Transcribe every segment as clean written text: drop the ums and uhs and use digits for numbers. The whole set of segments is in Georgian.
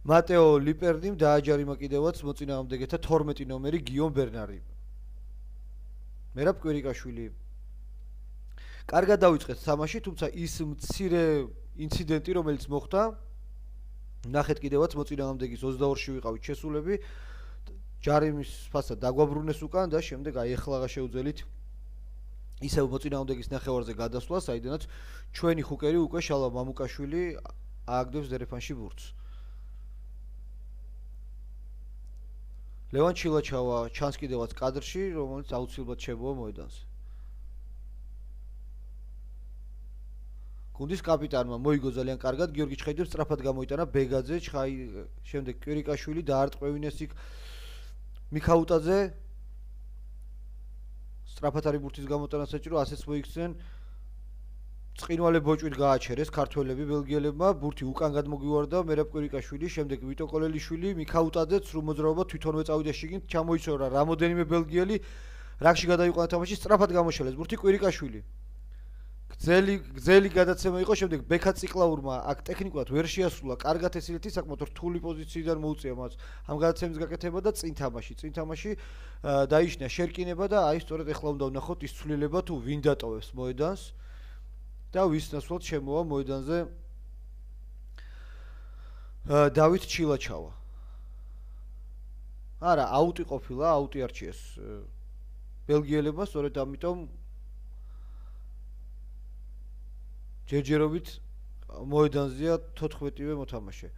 მატეო ლიპერნიმ დააჯარიმა კიდევაც მოწინააღმდეგეთა 12 ნომერი გიომ ბერნარი. მერაბ კვირიკაშვილი კარგად დავიწყეთ თამაში, თუმცა ის მცირე ინციდენტი, რომელიც მოხდა, ნახეთ კიდევაც მოწინააღმდეგის 22-ში ვიყავით შესულები, ჯარიმის ფასად დაგვაბრუნეს უკან და შემდეგ აი ეხლა შეუძველით ისევ მოწინააღმდეგის ნახევარზე გადასვლა, საიდანაც ჩვენი ხუკერი უკვე შალვა მამუკაშვილი ააგდებს დერეფანში ბურთს. ლევან ჩილაჩავა ჩანს კიდევაც კადრში, რომელიც აუცილებლად შემოვა მოედანზე. გუნდის კაპიტანმა მოიგო ძალიან კარგად, გიორგი ჩხაიძემ სწრაფად გამოიტანა ბეგაძე, შემდეგ კვირიკაშვილი დაარტყევინეს იქ მიქაუტაძე. სწრაფად არის ბურთის გამოტანა საჭირო, ასეც მოიქცნენ. წყინვალე ბოჭვით გააჩერეს ქართველები ბელგიელებმა, ბურთი უკან გადმოგვივარდა მერაბ კვირიკაშვილი, შემდეგ ვიტო კოლელიშვილი, მიქაუტაძე, სრულ მოძრაობა თვითონვე წავიდა შიგნით, ჩამოიცორა რამოდენიმე ბელგიელი, რაგში გადაიყვანა თამაში, სწრაფად გამოშალეს ბურთი კვირიკაშვილი. გზელი გადაცემა იყო, შემდეგ ბექა ციკლაურმა აქ ტექნიკურად ვერ შეასრულა, კარგად ესილეთი საკმაოდ რთული პოზიციიდან მოუწია მას ამ გადაცემის გაკეთება და წინ თამაში დაიშნა შერკინება და აი სწორედ ეხლა უნდა ვნახოთ ის ცვლილება თუ ვინ დატოვებს მოედანს და ვის ნაცვლად შემოვა მოედანზე დავით ჩილაჩავა. არა, აუტი ყოფილა, აუტი არჩიეს ბელგიელებმა, სწორედ ამიტომ ჯერჯერობით მოედანზეა 14-ვე მოთამაშე.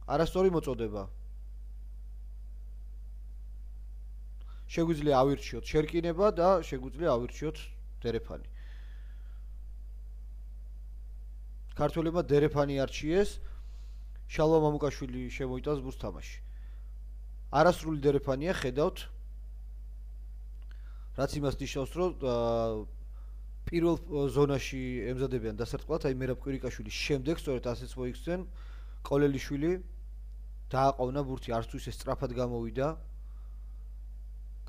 არასწორი მოწოდება. შეგვიძლია ავირჩიოთ შერკინება და შეგვიძლია ავირჩიოთ დერეფანი. ქართველებმა დერეფანი არჩიეს, შალვა მამუკაშვილი შემოიტანს ბურთს თამაში. არასრული დერეფანია, ხედავთ. რაც იმას ნიშნავს, რომ პირველ ზონაში ემზადებიან დასარტყმად, აი მერაბ კვირიკაშვილის შემდეგ, სწორედ ასეც მოიქცნენ, კოლელიშვილი დააყოვნა ბურთი, არც თუ ისე სწრაფად გამოვიდა.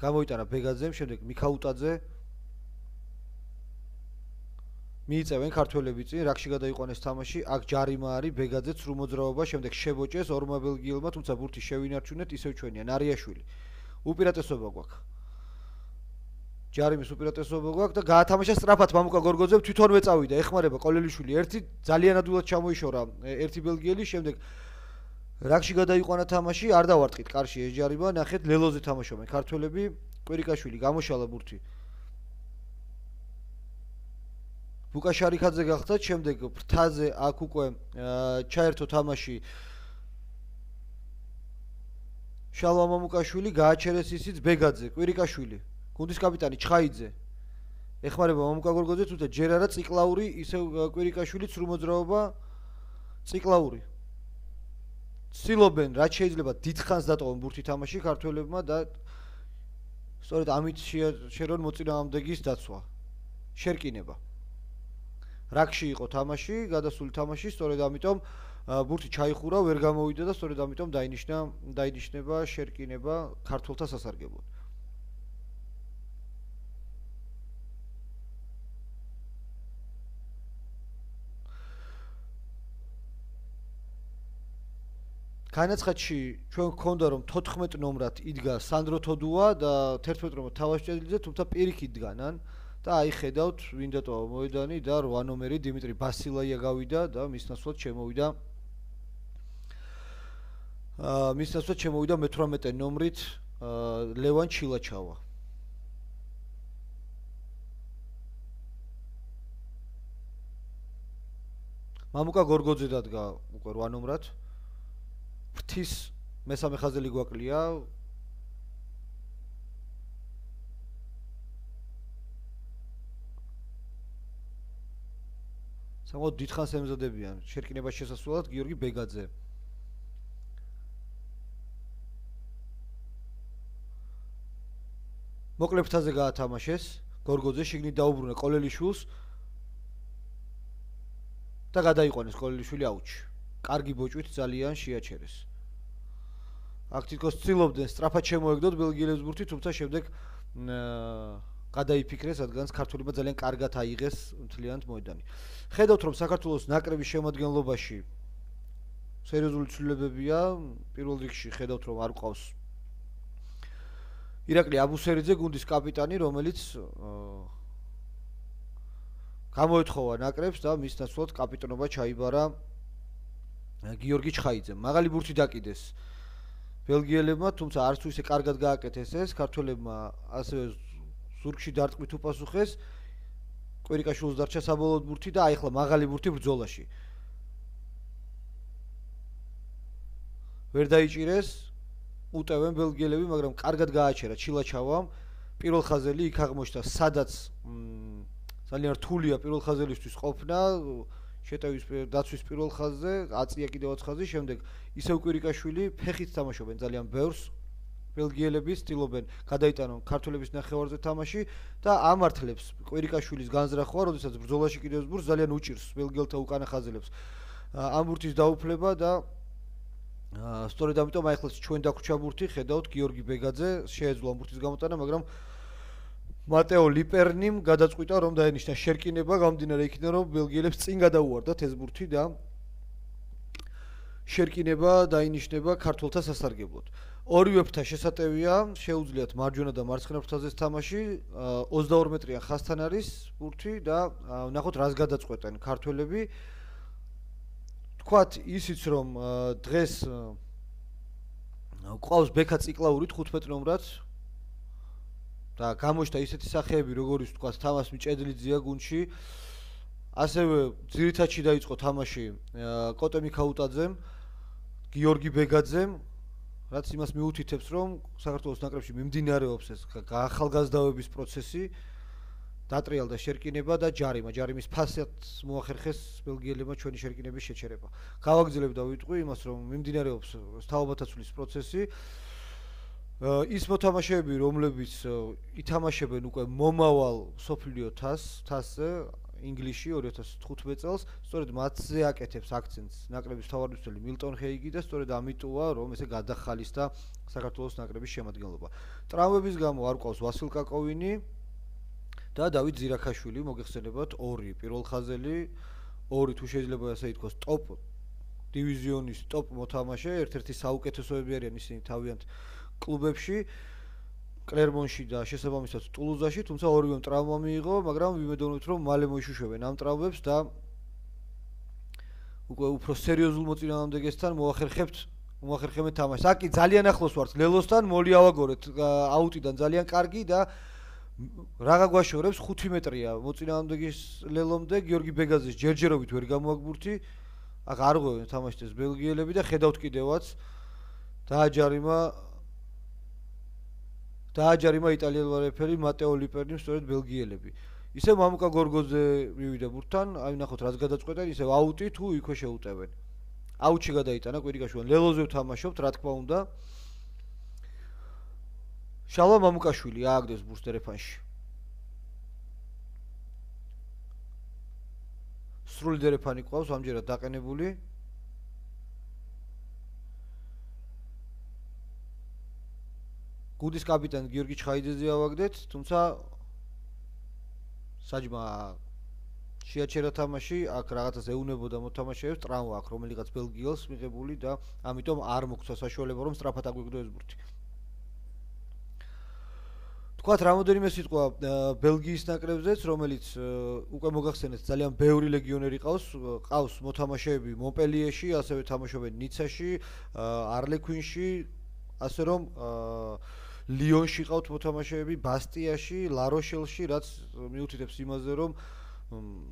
გამოიტანა ბეგაძემ, შემდეგ მიქაუტაძე. მიიწევენ ქართველები წინ, რაგში გადაიყვანეს თამაში, აქ ჯარიმა არის, ბეგაძე ცრუ მოძრაობა, შემდეგ შებოჭეს ორმა ბელგიელმა, თუმცა ბურთი შევინარჩუნეთ, ისევ ჩვენია, ნარიაშვილი. უპირატესობა გვაქვს. ჯარიმის უპირატესობა გვაქვს და გაათამაშა სწრაფად მამუკა გორგოძემ, თვითონვე წავიდა, ეხმარება კოლელიშვილი, ერთი ძალიან ადვილად ჩამოიშორა ერთი ბელგიელი, შემდეგ რაგში გადაიყვანა თამაში, არ დავარტყით კარში ეს ჯარიმა, ნახეთ ლელოზე თამაშობენ ქართველები, კვირიკაშვილი გამოშალა ბურთი. ბუკა შარიქაძე გახდა, შემდეგ ფრთაზე აქ უკვე ჩაერთო თამაში შალვა მამუკაშვილი, გააჩერეს ისიც ბეგაძე, კვირიკაშვილი, გუნდის კაპიტანი ჩხაიძე. ეხმარება მამუკა გორგოძე, თუმცა ჯერ არა ციკლაური, ისევ კვირიკაშვილი ცრუ მოძრაობა, ციკლაური. ცდილობენ, რაც შეიძლება დიდხანს დატოვონ ბურთი თამაში ქართველებმა და სწორედ ამით შეერონ მოწინააღმდეგის დაცვა. შერკინება. რაგში იყო თამაში, გადასული თამაში, სწორედ ამიტომ ბურთი ჩაიხურა, ვერ გამოვიდა და სწორედ ამიტომ დაინიშნება შერკინება ქართველთა სასარგებლოდ. განაცხადში ჩვენ გქონდა რომ 14 ნომრად იდგა სანდრო თოდუა და 11 ნომრად თავას ჭედლიძე, თუმცა პირიქით დგანან და აი ხედავთ ვინ დატოვა მოედანი და 8 ნომერი დიმიტრი ბასილაია გავიდა და მის ნაცვლად შემოვიდა მე-18 ნომრით ლევან ჩილაჩავა. მამუკა გორგოძე დადგა უკვე 8 ნომრად. ფრთის მესამე ხაზელი გვაკლია. საკმაოდ დიდხანს ემზადებიან შერკინებას შესასვლელად გიორგი ბეგაძე. მოკლე ფრთაზე გაათამაშეს, გორგოძე შიგნით დაუბრუნა კოლელიშვილს და გადაიყვანეს კოლელიშვილი აუჩი. კარგი ბოჭვით ძალიან შეაჩერეს. აქ თითქოს ცდილობდნენ სწრაფად შემოეგდოთ ბელგიელებს ბურთი, თუმცა შემდეგ გადაიფიქრეს, რადგანაც ქართველებმა ძალიან კარგად აიღეს მთლიანად მოედანი. ხედავთ რომ საქართველოს ნაკრების შემადგენლობაში სერიოზული ცვლილებებია. პირველ რიგში ხედავთ რომ არ ყავს ირაკლი აბუსერიძე, გუნდის კაპიტანი, რომელიც გამოეთხოვა ნაკრებს და მის ნაცვლად კაპიტანობა ჩაიბარა გიორგი ჩხაიძემ. მაღალი ბურთი დაკიდეს ბელგიელებმა, თუმცა არც თუ ისე კარგად გააკეთეს ეს, ქართველებმა ასევე ზურგში დარტყმით უპასუხეს. კვირიკაშვილს დარჩა საბოლოოდ ბურთი და აი ახლა მაღალი ბურთი ბრძოლაში. ვერ დაიჭირეს, უტევენ ბელგიელები, მაგრამ კარგად გააჩერა ჩილაჩავამ. პირველ ხაზელი იქ აღმოჩნდა, სადაც ძალიან რთულია პირველ ხაზელისთვის ყოფნა, შეტევის დაცვის პირველ ხაზზე, აწია კიდევაც ხაზი, შემდეგ ისევ კვირიკაშვილი ფეხით თამაშობენ ძალიან ბევრს. ბელგიელები ცდილობენ გადაიტანონ ქართველების ნახევარზე თამაში და ამართლებს კვირიკაშვილის განზრახვა, როდესაც ბრძოლაში კიდევ ბურთს ძალიან უჭირს ბელგიელთა უკანა ხაზელებს. ამ ბურთის დაუფლება და სწორედ ამიტომ აი ახლა ჩვენ დაგვრჩა ბურთი, ხედავთ გიორგი ბეგაძე შეეძლო ამ ბურთის გამოტანა, მაგრამ მატეო ლიპერნიმ გადაწყვიტა რომ დაენიშნა შერკინება, გამომდინარე იქიდან რომ ბელგიელებს წინ გადაუვარდათ ეს ბურთი და შერკინება დაინიშნება ქართველთა სასარგებლოდ. ორივე ფრთა შესატევია, შეუძლიათ მარჯვენა და მარცხენა ფრთაზე თამაში, 22 მეტრიან ხაზთან არის ბურთი და ნახოთ რას გადაწყვეტენ ქართველები. თქვათ ისიც რომ დღეს ყავს ბექა ციკლაური 15 ნომრად და გამოჩნდა ისეთი სახეები, როგორიც თქვათ თამას მიჭედლიძეა გუნდში. ასევე ძირითადში დაიწყო თამაში კოტე მიქაუტაძემ, გიორგი ბეგაძემ, რაც იმას მიუთითებს, რომ საქართველოს ნაკრებში მიმდინარეობს ეს ახალგაზრდავების პროცესი, დატრიალდა შერკინება და ჯარიმა. ჯარიმის ფასად მოახერხეს ბელგიელებმა ჩვენი შერკინების შეჩერება. გავაგრძელებ და ვიტყვი იმას, რომ მიმდინარეობს თაობათა ცვლის პროცესი. ის მოთამაშეები, რომლებიც ითამაშებენ უკვე მომავალ სოფლიო თასზე, ინგლისში 2015 წელს, სწორედ მათზე აკეთებს აქცენტს ნაკრების მთავარმცველი მილტონ ჰეიგი და სწორედ ამიტოა, რომ ესე გადახალისდა საქართველოს ნაკრების შემადგენლობა. ტრავმების გამო არ ყავს ვასილ კაკოვინი და დავით ზირაქაშვილი, მოგეხსენებათ, ორი პირველ ხაზელი, ორი თუ შეიძლება ასე ითქვას, ტოპ დივიზიონის ტოპ მოთამაშე, ერთ-ერთი საუკეთესოები არიან ისინი თავიანთ კლუბებში, კლერმონში და შესაბამისად ტულუზაში, თუმცა ორივემ ტრავმა მიიღო, მაგრამ ვიმედოვნებთ, რომ მალე მოიშუშვებენ ამ ტრავმებს და უკვე უფრო სერიოზულ მოწინააღმდეგესთან მოახერხებენ თამაშს. აკი ძალიან ახლოს ვართ ლელოსთან, მოლიავაგორეთ აუტიდან ძალიან კარგი და რაღა გვაშორებს 5 მეტრია მოწინააღმდეგის ლელომდე, გიორგი ბეგაძის ჯერჯერობით ვერ გამოაგბურთი. აქ არ ღვევენ თამაშს ბელგიელები და ხედავთ კიდევაც დააჯარიმა იტალიელვარაფერი მატეო ლიპერნიმ სწორედ ბელგიელები. ისე მამუკა გორგოძე მივიდა ბურთთან, აი ნახოთ რაც გადაწყვეტენ, ისე აუტი თუ იქვე შეუტევენ. აუტში გადაიტანა კვირიკაშვილი, ლელოზე ვთამაშობთ, რა თქმა უნდა. შალვა მამუკაშვილი ააგდეს ბურთს დერეფანში. სრული დერეფანი ყავს, ამჯერად დაყენებული. გუნდის კაპიტანი გიორგი ჩხაიძეზე ავაგდეთ, თუმცა საჯმა შეაჩერა თამაში, აქ რაღაცას ეუნებოდა მოთამაშეებს, ტრავმა აქვს რომელიღაც ბელგიელს მიღებული და ამიტომ არ მოგცა საშუალება რომ სწრაფად აგვიგდო ეს ბურთი. თქვათ რამოდენიმე სიტყვა ბელგიის ნაკრებზეც, რომელიც უკვე მოგახსენეთ ძალიან ბევრი ლეგიონერი ყავს მოთამაშეები მონპელიეში, ასევე თამაშობენ ნიცაში, არლექვინში, ასე რომ ლიონში ყავთ მოთამაშეები, ბასტიაში, ლაროშელში, რაც მიუთითებს იმაზე, რომ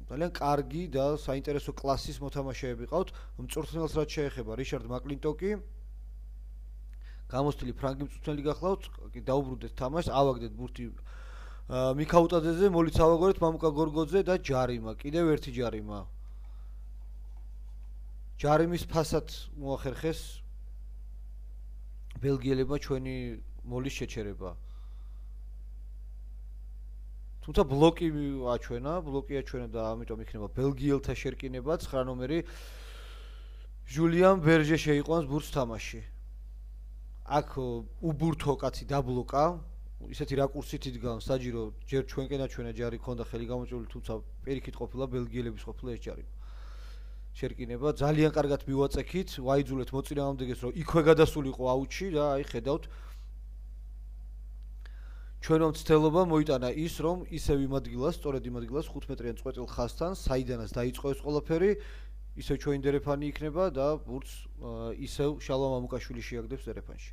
ძალიან კარგი და საინტერესო კლასის მოთამაშეები ყავთ. მწვრთნელს რაც შეეხება რიშარდ მაკლინტოკი, გამოსტილი ფრანგი მწვრთნელი გახლავთ, დაუბრუნდეთ თამაშს, ავაგდეთ ბურთი მიქაუტაძეზე, მოლიც ავაგორეთ მამუკა გორგოძე და ჯარიმა, კიდევ ერთი ჯარიმა. ჯარიმის ფასად მოახერხეს ბელგიელებმა ჩვენი მოლის შეჩერება. თუმცა ბლოკი აჩვენა და ამიტომ იქნება ბელგიელთა შერკინება, 9 ნომერი ჟულიან ბერჟე შეიყვანს ბურთს თამაში. აქ უბურთო კაცი დაბლოკა, ისეთი რაკურსით იდგა, საჯირო ჯერ ჩვენკენ აჩვენა ჯარი ქონდა ხელი გამოწვეული, თუმცა პირიქით ყოფილა ბელგიელების ყოფილა ეს ჯარი. შერკინება ძალიან კარგად მივაწექით, ვაიძულეთ მოწინააღმდეგეს რომ იქვე გადასულიყო აუჩი და აი ხედავთ ჩვენო მცდელობა მოიტანა ის რომ ისევ იმ ადგილას, სწორედ იმ ადგილას 5 მეტრიან წყვეტილ ხაზთან, საიდანაც დაიწყო ეს ყველაფერი, ისევ ჩვენი დერეფანი იქნება და ბურთს ისევ შალვა მამუკაშვილი შეაგდებს დერეფანში.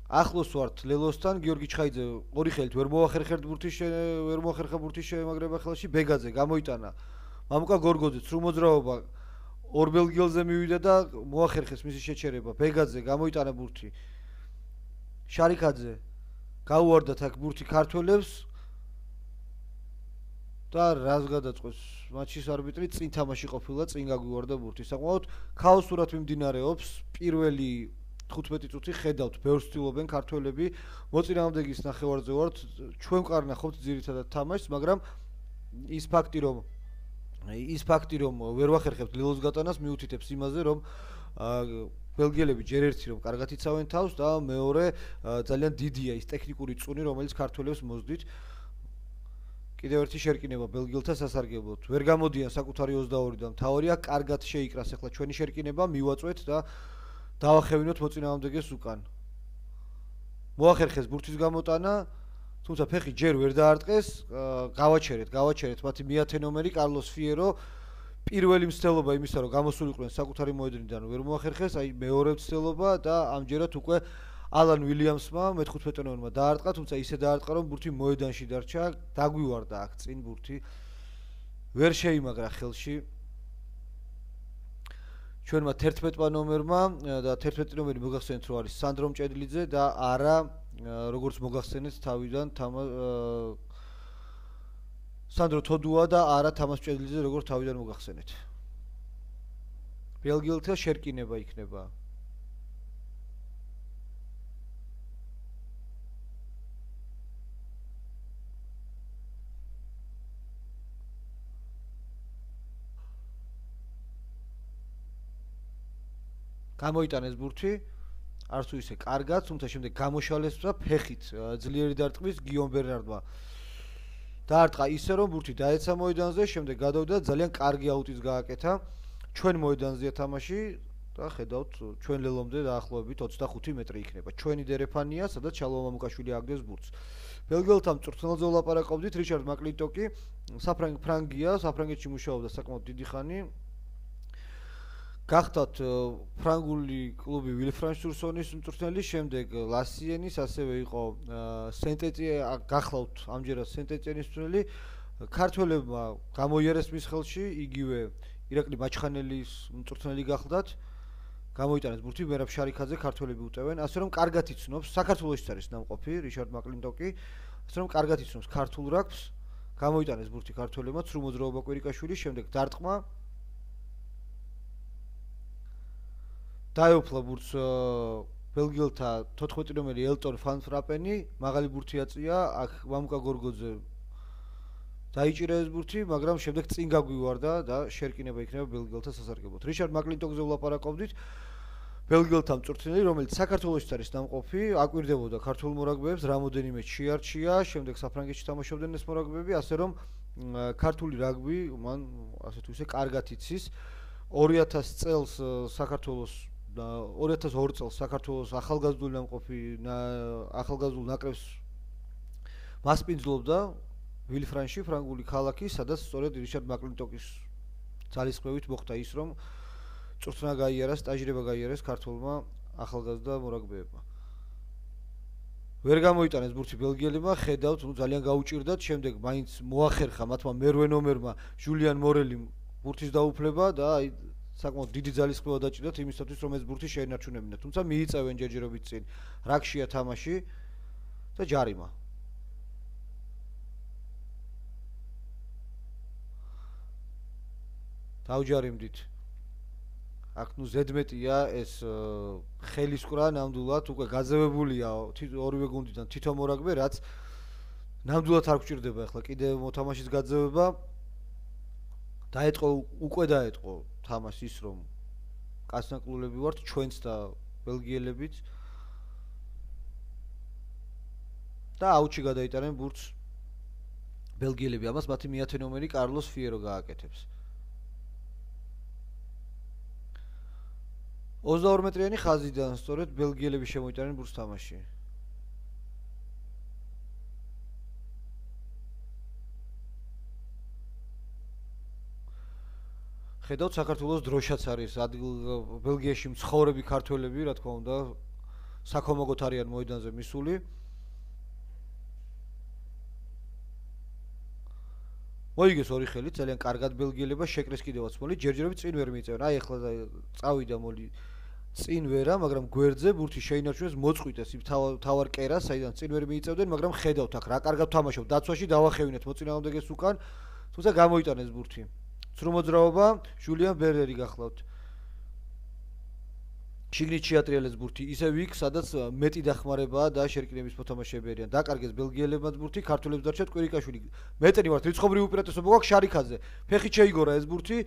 ახლოს ვართ ლელოსთან, გიორგი ჩხაიძე ორი ხელით ვერ მოახერხებთ ბურთის შემაგრება ხელში, ბეგაძე გამოიტანა. მამუკა გორგოძე ცრუ მოძრაობა ორ ბელგიელზე მივიდა და მოახერხეს მისი შეჩერება. ბეგაძე გამოიტანა ბურთი. შარიკაძე გაუვარდათ აქ ბურთი ქართველებს და რას გადაწყვეტს მატჩის არბიტრი, წინ თამაში ყოფილა, წინ გაგვივარდა ბურთი. საკმაოდ ქაოსურად მიმდინარეობს პირველი 15 წუთი, ხედავთ ბევრს ცდილობენ ქართველები, მოწინააღმდეგის ნახევარზე ვართ, ჩვენ ვყარ ნახავთ ძირითადად თამაშს, მაგრამ ის ფაქტი რომ ვერ ვახერხებთ ლილოს გატანას მიუთითებს იმაზე რომ ბელგიელები ჯერ ერთი რომ კარგად იცავენ თავს და მეორე ძალიან დიდია ის ტექნიკური წუნი რომელიც ქართველებს მოსდით კიდევ ერთი შერკინება ბელგიელთა სასარგებლოდ ვერ გამოდიან საკუთარი 22-დან მთავარია კარგად შეიკრას ახლა ჩვენი შერკინება მივაწვეთ და დავახევინოთ მოწინააღმდეგეს უკან მოახერხეს ბურთის გამოტანა თუმცა ფეხი ჯერ ვერ დაარტყეს, გავაჩერეთ მათი მეათე ნომერი კარლოს ფიერო პირველი მცდელობა იმისა რომ გამოსულიყვნენ საკუთარი მოედნიდან ვერ მოახერხეს, აი მეორე მცდელობა და ამჯერად უკვე ალან ვილიამსმა მე-15 ნომერმა დაარტყა, თუმცა ისე დაარტყა რომ ბურთი მოედანში დარჩა, დაგვივარდა აქ წინ ბურთი ვერ შეიმაგრა ხელში ჩვენმა 11 ნომერმა და 11 ნომერი მოგახსენეთ რომ არის სანდრო მჭედლიძე და არა როგორც მოგახსენეთ თავიდან სანდრო თოდუა და არა თამას მჭედლიძე როგორც თავიდან მოგახსენეთ ბელგიელთა შერკინება იქნება გამოიტანეს ბურთი არც თუ ისე კარგად, თუმცა შემდეგ გამოშალეს და ფეხით ძლიერი დარტყმის გიომ ბერნარდმა. დაარტყა ისე რომ ბურთი დაეცა მოედანზე, შემდეგ გადავიდა ძალიან კარგი აუტიც გააკეთა. ჩვენ მოედანზეა თამაში და ხედავთ ჩვენ ლელომდე დაახლოებით 25 მეტრი იქნება. ჩვენი დერეფანია, სადაც შალვა მამუკაშვილი აგდეს ბურთს. ბელგიელთა მწვრთნელზე ვლაპარაკობდით, რიჩარდ მაკლინტოკი, საფრანგია, საფრანგეთში მუშაობდა საკმაოდ დიდი ხანი. გახდათ ფრანგული კლუბი ვილფრანშტურსონის მწვრთნელი, შემდეგ ლასიენის, ასევე იყო სენტეტიე, გახლავთ ამჯერად სენტეტიენის მწვრთნელი. ქართველებმა გამოიარეს მის ხელში, იგივე ირაკლი მაჩხანელის მწვრთნელი გახლდათ. გამოიტანეს ბურთი მერაბ შარიქაძე ქართველები უტევენ, ასე რომ კარგად იცნობს, საქართველოსიც არის ნამყოფი რიჩარდ მაკლინტოკი, ასე რომ კარგად იცნობს ქართულ რაგბს. გამოიტანეს ბურთი ქართველებმა, ცრუ მოძრაობა კვირიკაშვილი, შემდეგ დარტყმა დაეუფლა ბურთს ბელგიელთა 14 ნომერი ელტონ ფან ფრაპენი, მაღალი ბურთი აწია, აქ მამუკა გორგოძე დაიჭირა ეს ბურთი, მაგრამ შემდეგ წინ გაგვივარდა და შერკინება იქნება ბელგიელთა სასარგებლოდ. რიჩარდ მაკლინტოკზე ვლაპარაკობდით, ბელგიელთა მწვრთნელი, რომელიც საქართველოსიც არის ნამყოფი, აკვირდებოდა ქართულ მორაგბეებს, რამოდენიმე შეარჩია, შემდეგ საფრანგეთში თამაშობდნენ ეს მორაგბეები, ასე რომ ქართული რაგბი მან ასე თუ ისე კარგად იცის. 2000 წელს საქართველოს 2002 წელს საქართველოს ახალგაზრდული ნამყოფი ახალგაზრდულ ნაკრებს მასპინძლობდა ვილფრანში, ფრანგული ქალაქი, სადაც სწორედ რიჩარდ მაკლინტოკის ძალისხმევით მოხდა ის, რომ წვრთნა გაიარა, სტაჟირება გაიარეს ქართველმა ახალგაზრდა მორაგბეებმა. ვერ გამოიტანეს ბურთი ბელგიელებმა, ხედავთ, ძალიან გაუჭირდათ, შემდეგ მაინც მოახერხა მათმა მერვე ნომერმა ჟულიან მორელიმ ბურთის დაუფლება და აი საკმაოდ დიდი ძალისხმევა დაჭირდათ იმისათვის რომ ეს ბურთი შეენარჩუნებინათ, თუმცა მიიწევენ ჯერჯერობით წინ. რაგშია თამაში და ჯარიმა. დავჯარიმდით. აქ ნუ ზედმეტია ეს ხელისკვრა ნამდვილად უკვე გაძევებულია ორივე გუნდიდან თითო მორაგბე, რაც ნამდვილად არ გვჭირდება ახლა კიდევ მოთამაშის გაძევება. უკვე დაეტყო თამაშს ის რომ კაცნაკლულები ვართ ჩვენც და ბელგიელებიც და აუჩი გადაიტანენ ბურთს ბელგიელები ამას მათი მეათე ნომერი კარლოს ფიერო გააკეთებს. 22 მეტრიანი ხაზიდან სწორედ ბელგიელები შემოიტანენ ბურთს თამაში. ხედავთ საქართველოს დროშაც არის ბელგიაში მცხოვრები ქართველები, რა თქმა უნდა, საქომოგოთ არიან მოედანზე მისული. მოიგეს ორი ხელით, ძალიან კარგად ბელგიელებმა შეკრეს კიდევაც მოლი, ჯერჯერობით წინ ვერ მიიწევენ. აი ახლა წავიდა მოლი წინ ვერა, მაგრამ გვერდზე ბურთი შეინარჩუნეს მოწყვიტეს იმ თავარ კერას, საიდან წინ ვერ მიიწევდნენ, მაგრამ ხედავთ აქ რა კარგად თამაშობ, დაცვაში დავახევინეთ მოწინააღმდეგეს უკან, თუმცა გამოიტანეს ბურთი. სრულ მოძრაობა ჟულიან ბერერი გახლავთ. შიგნით შეატრიალეს ბურთი, ისევ იქ, სადაც მეტი დახმარებაა და შერკინების მოთამაშეები არიან. დაკარგეს ბელგიელებმაც ბურთი, ქართველებს დარჩათ კვირიკაშვილი. მეტენი ვართ, რიცხობრივი უპირატესობა გვაქვს შარიქაძე. ფეხით შეიგორა ეს ბურთი.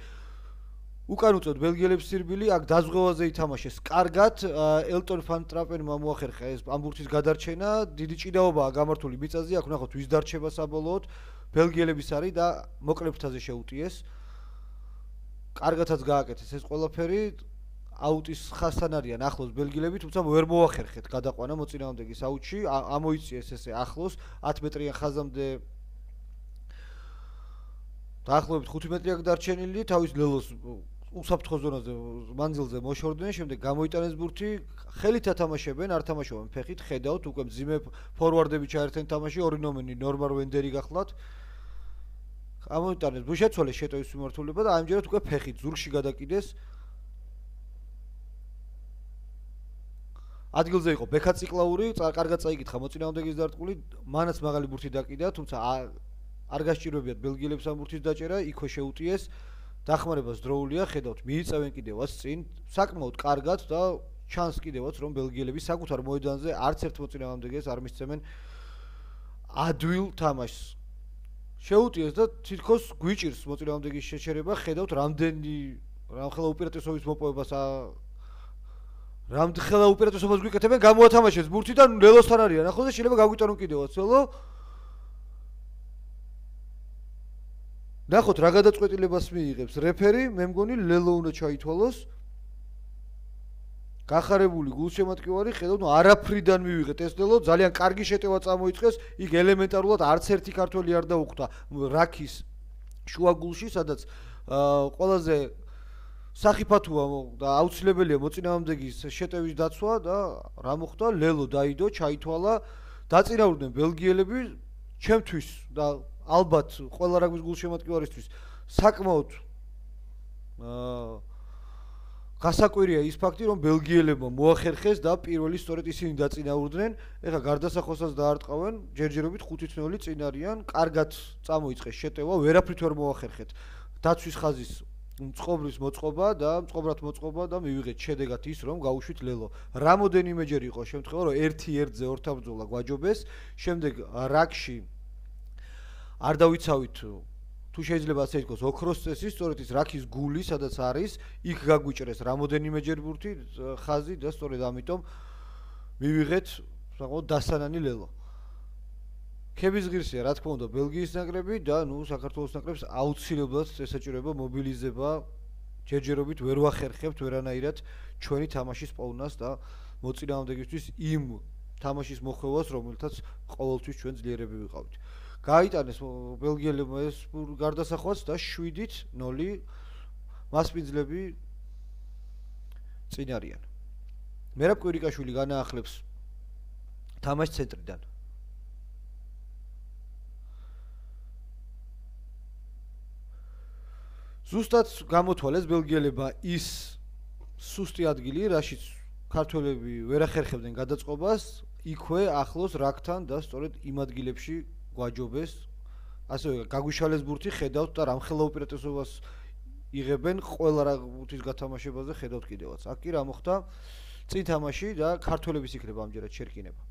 უკან უწევთ ბელგიელებს სირბილი, აქ დაზღვევაზე ითამაშეს. კარგად ელტონ ფან ტრაპენმა მოახერხა ეს ამ ბურთის გადარჩენა, დიდი ჭიდაობაა გამართული მიწაზე, აქ ნახოთ ვის დარჩება საბოლოოდ. ბელგიელების არის და მოკლე ფრთაზე შეუტიეს. კარგათაც გააკეთეს ეს ყველაფერი. აუტის ხაზთან არიან ახლოს ბელგიელები, თუმცა ვერ მოახერხეთ გადაყვანა მოწინააღმდეგის აუტში, ამოიწიეს ესე ახლოს 10 მეტრიან ხაზამდე. დაახლოებით 5 მეტრია დარჩენილი, თავის ლელოს უსაფრთხო ზონაზე მანძილზე მოშორდნენ, შემდეგ გამოიტანეს ბურთი, ხელით ათამაშებენ, არ თამაშობენ ფეხით, ხედავთ უკვე მძიმე ფორვარდები ჩაერთენ თამაში, ორი ნომერი ნორმარ ვენდერი გახლავთ. გამოიტანეს ბუშეცოლეს შეტევის მიმართულება და ამჯერად უკვე ფეხით ზურგში გადაკიდეს. ადგილზე იყო ბექა ციკლაური, კარგად წაიკითხა მოწინააღმდეგის დარტყული, მანაც მაღალი ბურთი დაკიდა, თუმცა არ გასჭიროებიათ ბელგიელებს ამ ბურთის დაჭერა, იქვე შეუტიეს. დახმარებას დროულია, ხედავთ, მიიწევენ კიდევაც წინ, საკმაოდ კარგად და ჩანს კიდევაც რომ ბელგიელები საკუთარ მოედანზე არც ერთ მოწინააღმდეგეს არ მისცემენ ადვილ თამაშს. შეუტიეს და თითქოს გვიჭირს მოწინააღმდეგის შეჩერება, ხედავთ რამხელა უპირატესობის მოპოვებას რამხელა უპირატესობას გვიკეთებენ, გამოათამაშეს ბურთი და ლელოსთან არიან ახლოს და შეიძლება გაგვიტანონ კიდევაც ლელო. ნახოთ რა გადაწყვეტილებას მიიღებს რეფერი, მე მგონი ლელო უნდა ჩაითვალოს. გახარებული გულშემატკივარი, ხედავთ, არაფრიდან მივიღეთ ეს ლელო, ძალიან კარგი შეტევა წამოიწყეს, იქ ელემენტარულად არც ერთი ქართველი არ დაუხვდა რაქის შუაგულში, სადაც ყველაზე სახიფათოა და აუცილებელია მოწინააღმდეგის შეტევის დაცვა და რა მოხდა, ლელო დაიდო, ჩაითვალა, დაწინაურდნენ ბელგიელები, ჩემთვის და ალბათ ყველა რაგბის გულშემატკივარისთვის საკმაოდ გასაკვირია ის ფაქტი, რომ ბელგიელებმა მოახერხეს და პირველი სწორედ ისინი დაწინაურდნენ. ეხლა გარდასახვასაც დაარტყავენ, ჯერჯერობით 5-0 წინ არიან, კარგად წამოიწყეს შეტევა, ვერაფრით ვერ მოახერხეთ. დაცვის ხაზის მწყობრის მოწყობა და მწყობრად მოწყობა და მივიღეთ შედეგად ის, რომ გაუშვით ლელო. რამოდენიმეჯერ იყო შემთხვევა, რომ 1-1-ზე ორთაბრძოლა გვაჯობეს, შემდეგ რაგში არ დავიცავით თუ შეიძლება ასე ითქვას ოქროს წესი, სწორედ ის რაქის გული, სადაც არის, იქ გაგვიჭრეს რამოდენიმეჯერ ბურთი ხაზი და სწორედ ამიტომ მივიღეთ საკმაოდ დასანანი ლელო. ქების ღირსია, რა თქმა უნდა, ბელგიის ნაკრები და საქართველოს ნაკრებს აუცილებლად ესაჭიროება მობილიზება, ჯერჯერობით ვერ ვახერხებთ ვერანაირად ჩვენი თამაშის პოვნას და მოწინააღმდეგისთვის იმ თამაშის მოხვევას, რომელთაც ყოველთვის ჩვენ ძლიერები ვიყავით. გაიტანეს ბელგიელებმა ეს გარდასახვაც და 7-0 მასპინძლები წინ არიან. მერაბ კვირიკაშვილი განაახლებს თამაშს ცენტრიდან. ზუსტად გამოთვალეს ბელგიელებმა ის სუსტი ადგილი, რაშიც ქართველები ვერ ახერხებდნენ გადაწყობას, იქვე ახლოს რაგთან და სწორედ იმ ადგილებში გვაჯობეს. ასევე გაგვიშალეს ბურთი, ხედავთ და რამხელა უპირატესობას იღებენ ყველა რაგბის გათამაშებაზე, ხედავთ კიდევაც. აქ კი რა მოხდა? წინ თამაში და ქართველების იქნება ამჯერად შერკინება.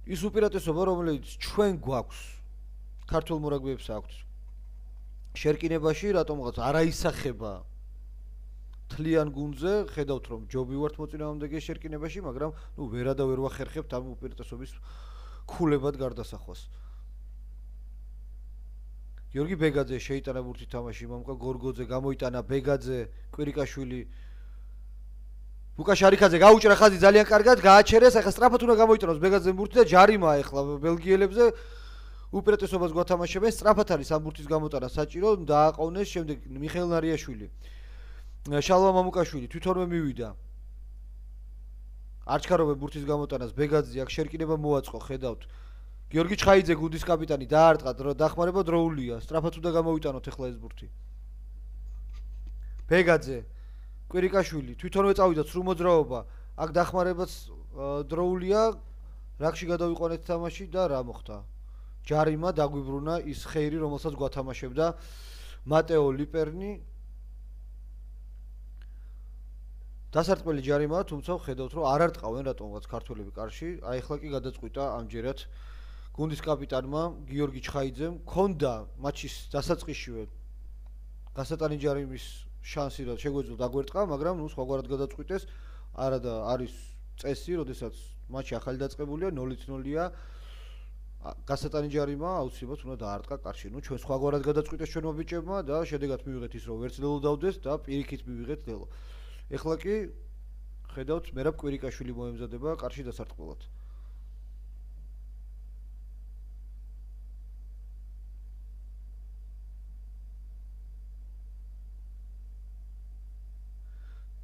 ის უპირატესობა, რომელიც ჩვენ გვაქვს, ქართულ მორაგბეებს აქვთ. შერკინებაში რატომღაც არ აისახება თლიან გუნდზე ხედავთ რომ ჯობი ვართ მოწინააღმდეგე შერკინებაში, მაგრამ ვერა და ვერ ვახერხებთ ამ უპირატესობის ქულებად გარდასახვას. გიორგი ბეგაძე შეიტანა ბურთი თამაში, მამუკა გორგოძე გამოიტანა ბეგაძე, კვირიკაშვილი ლუკა შარიქაძე გაუჭრა ხაზი ძალიან კარგად, გააჩერეს, ახლა სწრაფად უნდა გამოიტანოს ბეგაძემ ბურთი და ჯარიმაა ახლა ბელგიელებზე. უპირატესობას გვათამაშებენ, სწრაფად არის ამ ბურთის გამოტანა საჭირო, დააყოვნეს შემდეგ მიხეილ ნარიაშვილი. შალვა მამუკაშვილი თვითონვე მივიდა. არ ჩქარობენ ბურთის გამოტანას, ბეგაძე აქ შერკინება მოაწყო, ხედავთ. გიორგი ჩხაიძე გუნდის კაპიტანი დაარტყა, დახმარება დროულია, სწრაფად უნდა გამოიტანოთ ახლა ეს ბურთი. ბეგაძე, კვირიკაშვილი თვითონვე წავიდა სრულ მოძრაობა, აქ დახმარებაც დროულია, რაკში გადავიყვანეთ თამაში და რა მოხდა? ჯარიმა დაგვიბრუნა ის ხეირი, რომელსაც გვათამაშებდა მატეო ლიპერნი. დასარტყმელი ჯარიმაა, თუმცა ხედავთ რომ არ არტყავენ რატომღაც ქართველები კარში. აი ახლა კი გადაწყვიტა ამჯერად გუნდის კაპიტანმა გიორგი ჩხაიძემ, ქონდა მატჩის დასაწყისშივე გასატანი ჯარიმის შანსი რომ შეგვეძლო დაგვერტყა, მაგრამ სხვაგვარად გადაწყვიტეს. არა და არის წესი, როდესაც მატჩი ახალი დაწყებულია 0-0-ია. გასატანი ჯარიმა აუცილებლად უნდა დაარტყა კარში. ჩვენ სხვაგვარად გადაწყვიტეს ჩვენმა ბიჭებმა და შედეგად მივიღეთ ის რომ ვერც ლელო დავდეს და პირიქით მივიღეთ ლელო. ეხლა კი ხედავთ მერაბ კვირიკაშვილი მოემზადება კარში დასარტყმელად.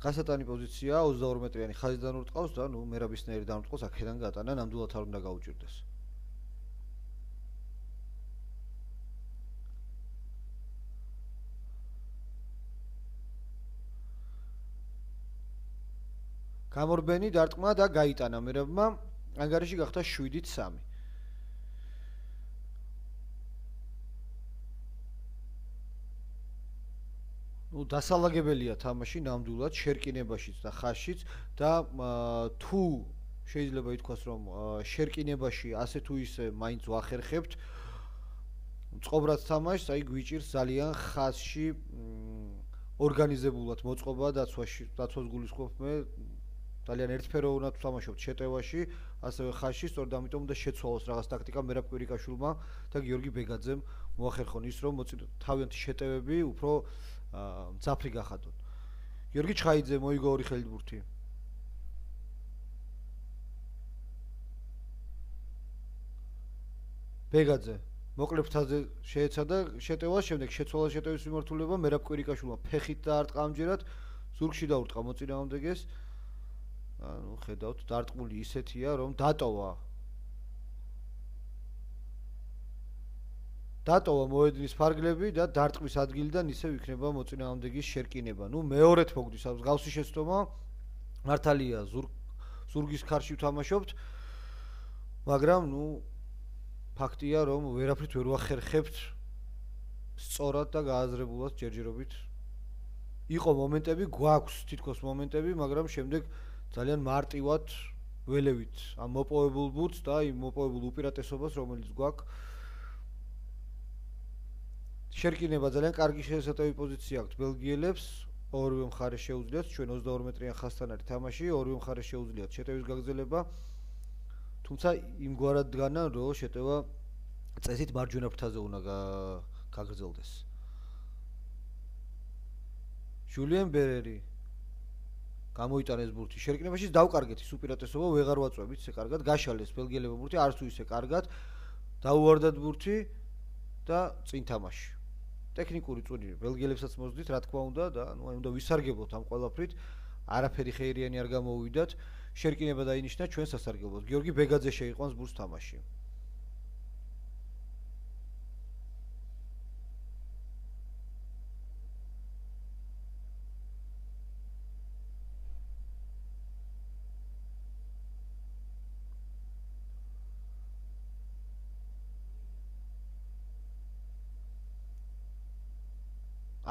გასატანი პოზიცია 22 მეტრიანი ხაზიდან ურტყავს და მერაბისნაირი დამრტყოს აქედან გატანა, ნამდვილად არ უნდა გაუჭირდეს. გამორბენი დარტყმა და გაიტანა მერაბმა, ანგარიში გახდა 7-3. დასალაგებელია თამაში ნამდვილად შერკინებაშიც და ხაზშიც და თუ შეიძლება ითქვას რომ შერკინებაში ასე თუ ისე მაინც ვახერხებთ მწყობრად თამაშს, აი გვიჭირს ძალიან ხაზში ორგანიზებულად მოწყობა დაცვას გულისხმობ მე ძალიან ერთფეროვნად ვთამაშობთ შეტევაში, ასევე ხაზში, სწორედ ამიტომ უნდა შეცვალოს რაღაც ტაქტიკა მერაბ კვირიკაშვილმა და გიორგი ბეგაძემ მოახერხონ ის რომ თავიანთი შეტევები უფრო მძაფრი გახადონ. გიორგი ჩხაიძე მოიგო ორი ხელით ბურთი. ბეგაძე მოკლე ფრთაზე შეეცადა შეტევას, შემდეგ შეცვალა შეტევის მიმართულება მერაბ კვირიკაშვილმა ფეხით დაარტყა ამჯერად, ზურგში დაურტყა მოწინააღმდეგეს. ხედავთ, დარტყმული ისეთია, რომ დატოვა მოედნის ფარგლები და დარტყმის ადგილიდან ისევ იქნება მოწინააღმდეგის შერკინება. მეორედ მოგდის ამ მსგავსი შეცდომა. მართალია, ზურგის ქარში ვთამაშობთ, მაგრამ ფაქტია, რომ ვერაფრით ვერ ვახერხებთ სწორად და გააზრებულად ჯერჯერობით. იყო მომენტები, გვაქვს თითქოს მომენტები, მაგრამ შემდეგ ძალიან მარტივად ველევით ამ მოპოვებულ ბურთს და იმ მოპოვებულ უპირატესობას, რომელიც გვაქვს. შერკინება ძალიან კარგი შესაძლებელი პოზიცია აქვს ბელგიელებს, ორივე მხარე შეუძლიათ, ჩვენ 22 მეტრიან ხაზთან არის თამაში, ორივე მხარე შეუძლიათ შეტევის გაგრძელება. თუმცა იმგვარად დგანან, რომ შეტევა წესით მარჯვენა ფრთაზე უნდა გაგრძელდეს. ჟულიან ბერერი გამოიტანეს ბურთი შერკინებაში, დავკარგეთ ის უპირატესობა, ვეღარ ვაწვევით ისე კარგად, გაშალეს ბელგიელებმა ბურთი, არც თუ ისე კარგად, დაუვარდათ ბურთი და წინ თამაში. ტექნიკური წვილი ბელგიელებსაც მოსდით, რა თქმა უნდა და უნდა ვისარგებლოთ ამ ყველაფრით. არაფერი ხეირიანი არ გამოუვიდათ. შერკინება დაინიშნა ჩვენ სასარგებლოდ. გიორგი ბეგაძე შეიყვანს ბურთს თამაში.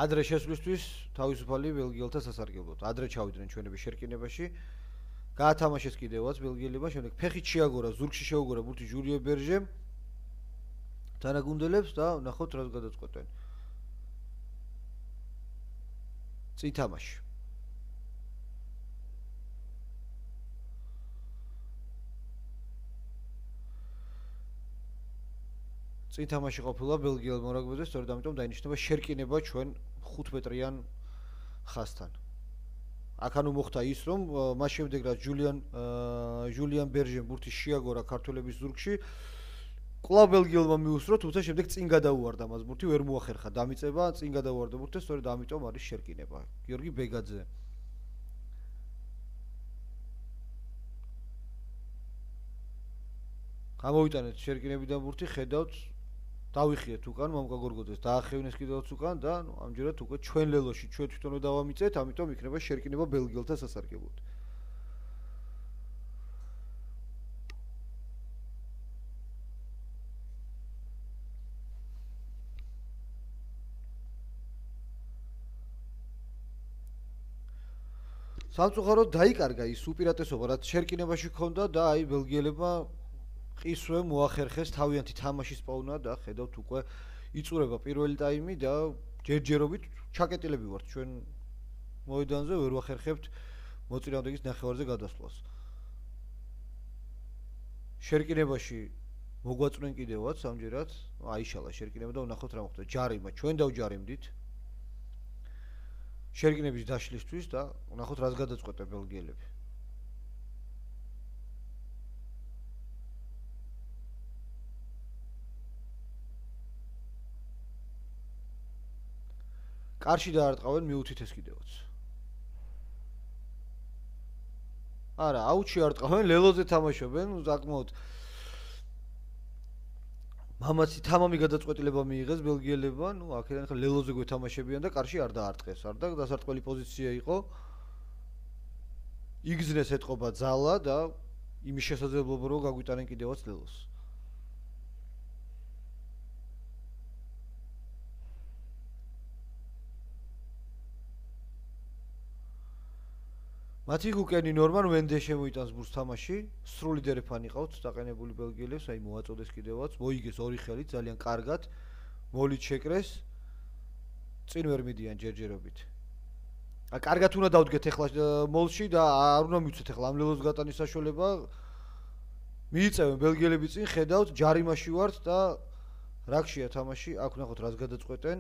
ადრე შესვლისთვის თავისუფალი ბელგიელთა სასარგებლოდ. ადრე ჩავიდნენ ჩვენები შერკინებაში. გაათამაშეს კიდევაც ბელგიელებმა, შემდეგ ფეხით შეაგორა, ზურგში შეუგორა ბურთი ჟულიე ბერჟემ თანაგუნდელებს და ნახოთ რას გადაწყვეტენ. წინ თამაში. წინ თამაში ყოფილა ბელგიელ მორაგბეზე, სწორედ ამიტომ დაინიშნება შერკინება ჩვენ 15-მეტრიან ხაზთან. აქ ანუ მოხდა ის, რომ მას შემდეგ რაც ჟულიან ბერჟემ ბურთი შეაგორა ქართველების ზურგში, კვლავ ბელგიელმა მიუსწრო, თუმცა შემდეგ წინ გადაუვარდა მას ბურთი, ვერ მოახერხა დამიწება, წინ გადაუვარდა ბურთი, სწორედ ამიტომ არის შერკინება. გიორგი ბეგაძე. გამოვიტანეთ შერკინებიდან ბურთი, ხედავთ, დავიხიეთ უკან მამუკა გორგოძეს, დაახევინეს კიდევაც უკან და ამჯერად უკვე ჩვენ ლელოში ჩვენ თვითონვე დავამიწეთ, ამიტომ იქნება შერკინება ბელგიელთა სასარგებლოდ. სამწუხაროდ დაიკარგა ის უპირატესობა, რაც შერკინებაში ჰქონდა და აი ბელგიელებმა ყისვე მოახერხეს თავიანთი თამაშის პოვნა და ხედავთ უკვე იწურება პირველი ტაიმი და ჯერჯერობით ჩაკეტილები ვართ ჩვენ მოედანზე, ვერ ვახერხებთ მოწინააღმდეგის ნახევარზე გადასვლას. შერკინებაში მოგვაწვნენ კიდევაც ამჯერად, აიშალა შერკინება და ვნახოთ რა მოხდა. ჯარიმა ჩვენ დავჯარიმდით შერკინების დაშლისთვის და ვნახოთ რას გადაწყვეტენ ბელგიელები. კარში დაარტყავენ მიუთით ეს კიდევაც. არა, აუჩი არტყავენ, ლელოზე თამაშობენ, საკმაოდ მამაცი თამამი გადაწყვეტილება მიიღეს ბელგიელებმა, აქედან ხა ლელოზე გვეთამაშებიან და კარში არ დაარტყეს, არ და დასარტყმელი პოზიცია იყო. იგზნეს ეთყობა ძალა და იმის შესაძლებლობა რომ გაგვიტანენ კიდევაც ლელოს. მათი გუკენი ნორმან ვენდე შემოიტანს ბურთს თამაში, სრული დერეფანი ყავთ დაყენებული ბელგიელებს, აი მოაწოდეს კიდევაც, მოიგეს ორი ხელით, ძალიან კარგად, მოლით შეკრეს, წინ ვერ მიდიან ჯერჯერობით. კარგად უნდა დავდგეთ ახლა მოლში და არ უნდა მივცეთ ახლა ამ ლელოს გატანის საშუალება. მიიწევენ ბელგიელები წინ, ხედავთ, ჯარიმაში ვართ და რაკშია თამაში, აქ ვნახოთ რას გადაწყვეტენ.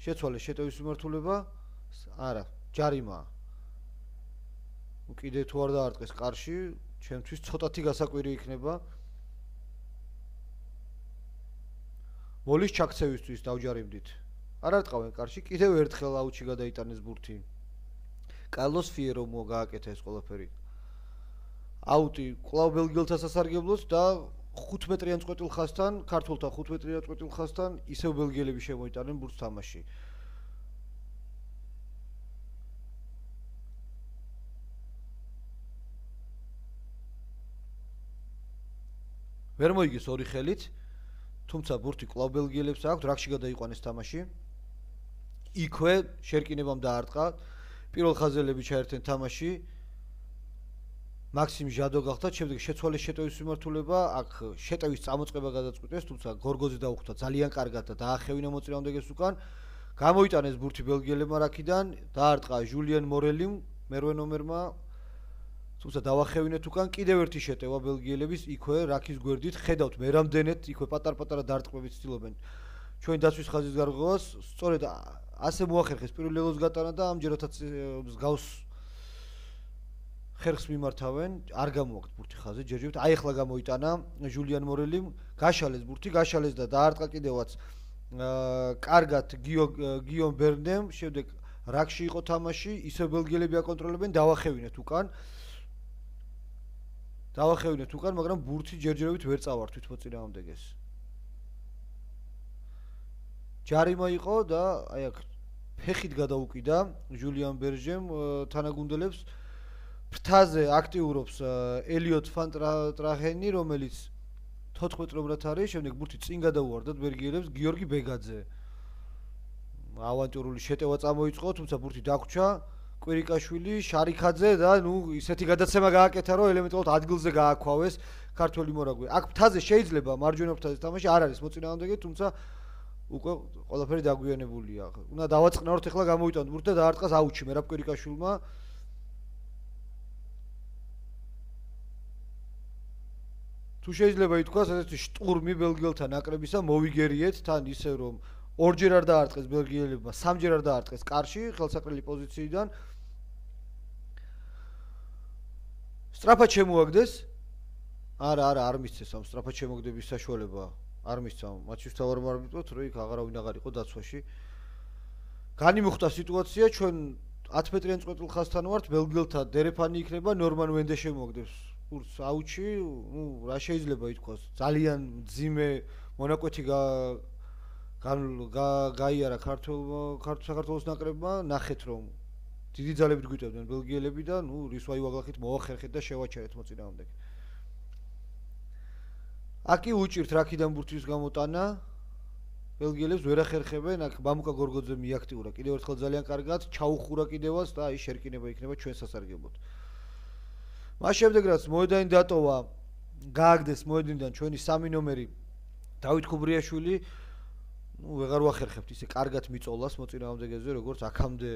შეცვალეს შეტევის მიმართულება, არა, ჯარიმაა. კიდე თუ არ დაარტყეს კარში, ჩემთვის ცოტათი გასაკვირი იქნება. მოლის ჩაქცევისთვის დავჯარიმდით. არ არტყავენ კარში, კიდევ ერთხელ აუჩი გადაიტანეს ბურთი. კარლოს ფიერო მოgaaketa ეს ყველაფერი. აუტი კვლავ ბელგიელთა სასარგებლოს და 15-მეტრიან წყვეტილ ხაზთან, ქართველთა 15-მეტრიან წყვეტილ ხაზთან ისევ ბელგიელები შემოიტანენ ბურთს თამაში. ვერ მოიგეს ორი ხელით, თუმცა ბურთი კვლავ ბელგიელებს აქვთ, რაკში გადაიყვანეს თამაში. იქვე შერკინებამ დაარტყა, პირველ ხაზელები ჩაერთენ თამაში. მაქსიმ ჟადო გახდა, შემდეგ შეცვალეს შეტევის მიმართულება, აქ შეტევის წამოწყება გადაწყვიტეს, თუმცა გორგოძე დაუხვდა ძალიან კარგად და დაახევინა მოწინააღმდეგეს უკან. გამოიტანეს ბურთი ბელგიელებმა რაკიდან, დაარტყა ჟულიან მორელიმ, მერვე ნომერმა. თუმცა დავახევინეთ უკან, კიდევ ერთი შეტევა ბელგიელების იქვე რაკის გვერდით, ხედავთ მე რამდენად იქვე პატარ-პატარა დარტყმებით ცდილობენ ჩვენ დაცვის ხაზის გარღვევას, სწორედ ასე მოახერხეს პირველ ლელოს გატანა და ამჯერადაც მსგავს ხერხს მიმართავენ, არ გამოაქვთ ბურთი ხაზზე, ჯერჯერობით აი ახლა გამოიტანა ჟულიან მორელიმ, გაშალეს ბურთი, გაშალეს და დაარტყა კიდევაც კარგად გიონ ბერნემ, შემდეგ რაკში იყო თამაში, ისევ ბელგიელები აკონტროლებენ, დავახევინეთ უკან. მაგრამ ბურთი ჯერჯერობით ვერ წავართვით მოწინააღმდეგეს. ჯარიმა იყო და აი აქ ფეხით გადაუკიდა ჟულიან ბერჟემ თანაგუნდელებს. ფრთაზე აქტიურობს ელიოტ ფან ტრახენი, რომელიც 14 ნომრად არის, შემდეგ ბურთი წინ გადაუვარდათ ბელგიელებს გიორგი ბეგაძე. ავანტურული შეტევა წამოიწყო, თუმცა ბურთი დაგვრჩა. კვირიკაშვილი, შარიქაძე და ისეთი გადაცემა გააკეთა, რომ ელემენტარულად ადგილზე გააქვავეს ქართველი მორაგბე. აქ ფრთაზე შეიძლება მარჯვენა ფრთაზე თამაში არ არის მოწინააღმდეგე, თუმცა უკვე ყველაფერი დაგვიანებულია. უნდა დავაწყნაროთ ახლა გამოიტანოთ ბურთი და დაარტყას აუჩი მერაბ კვირიკაშვილმა. თუ შეიძლება ითქვას ესეთი შტურმი ბელგიელთა ნაკრებისა მოვიგერიეთ თან ისე რომ ორჯერ არ დაარტყეს ბელგიელებმა, სამჯერ არ დაარტყეს კარში ხელსაყრელი პოზიციიდან. სწრაფად შემოაგდეს. არა, არ მისცეს ამ სწრაფად შემოგდების საშუალება. არ მისცა მატჩის თავარმა არბიტროთ, რომ იქ აღარავინ აღარ იყო დაცვაში. განიმუხტა სიტუაცია, ჩვენ 10 მეტრიან წყვეტილ ხაზთან ვართ, ბელგიელთა დერეფანი იქნება, ნორმან ვენდე შემოაგდებს კურს აუჩი, რა შეიძლება ითქვას, ძალიან მძიმე მონაკვეთი გაიარა საქართველოს ნაკრებმა, ნახეთ რომ დიდი ძალებით გვიტევდნენ ბელგიელები და რისვაი ვაგლახით მოახერხეთ და შევაჩერეთ მოწინააღმდეგე. აკი უჭირთ რაკიდან ბურთის გამოტანა ბელგიელებს ვერ ახერხებენ, აქ ბამუკა გორგოძე მიაქტიურა კიდევ ერთხელ ძალიან კარგად, ჩაუხურა კიდევაც და აი შერკინება იქნება ჩვენ სასარგებლოდ. მას შემდეგ რაც მოედანი დატოვა, გააგდეს მოედინიდან ჩვენი 3 ნომერი დავით ქუბრიაშვილი, ვეღარ ვახერხებთ ისე კარგად მიწოლას მოწინააღმდეგეზე, როგორც აქამდე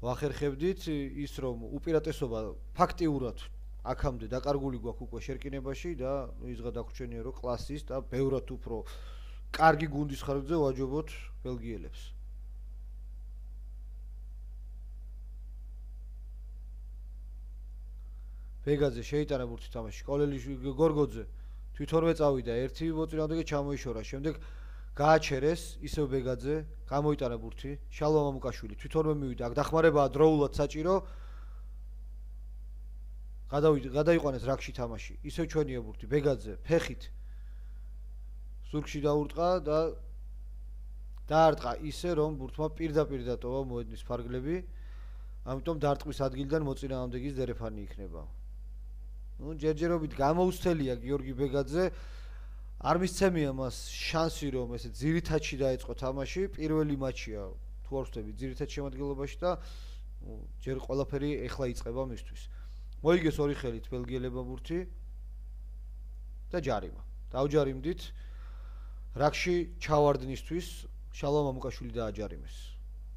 ვახერხებდით, ის რომ უპირატესობა ფაქტიურად აქამდე დაკარგული გვაქვს უკვე შერკინებაში და ისღა დაგვრჩენია რომ კლასის და ბევრად უფრო კარგი გუნდის ხარჯზე ვაჯობოთ ბელგიელებს. ბეგაძე შეიტანა ბურთი თამაში, კოლელიშვილი გორგოძე თვითონვე წავიდა, ერთი მოწინააღმდეგე ჩამოიშორა, შემდეგ გააჩერეს ისევ ბეგაძე, გამოიტანა ბურთი, შალვა მამუკაშვილი თვითონვე მივიდა, აქ დახმარებაა დროულად საჭირო. გადაიყვანეს რაკში თამაში, ისევ ჩვენია ბურთი, ბეგაძე ფეხით ზურგში დაურტყა და დაარტყა ისე რომ ბურთმა პირდაპირ დატოვა მოედნის ფარგლები, ამიტომ დარტყმის ადგილიდან მოწინააღმდეგის დერეფანი იქნება. ჯერჯერობით გამოუცდელია გიორგი ბეგაძე, არ მისცემია მას შანსი რომ ესე ძირითადში დაეწყო თამაში, პირველი მატჩია თუ არ ვთქვი ძირითად შემადგენლობაში და ჯერ ყველაფერი ეხლა იწყება მისთვის. მოიგეს ორი ხელით ბელგიელებმა ბურთი და ჯარიმა. დავჯარიმდით რაკში ჩავარდნისთვის შალვა მამუკაშვილი დააჯარიმეს.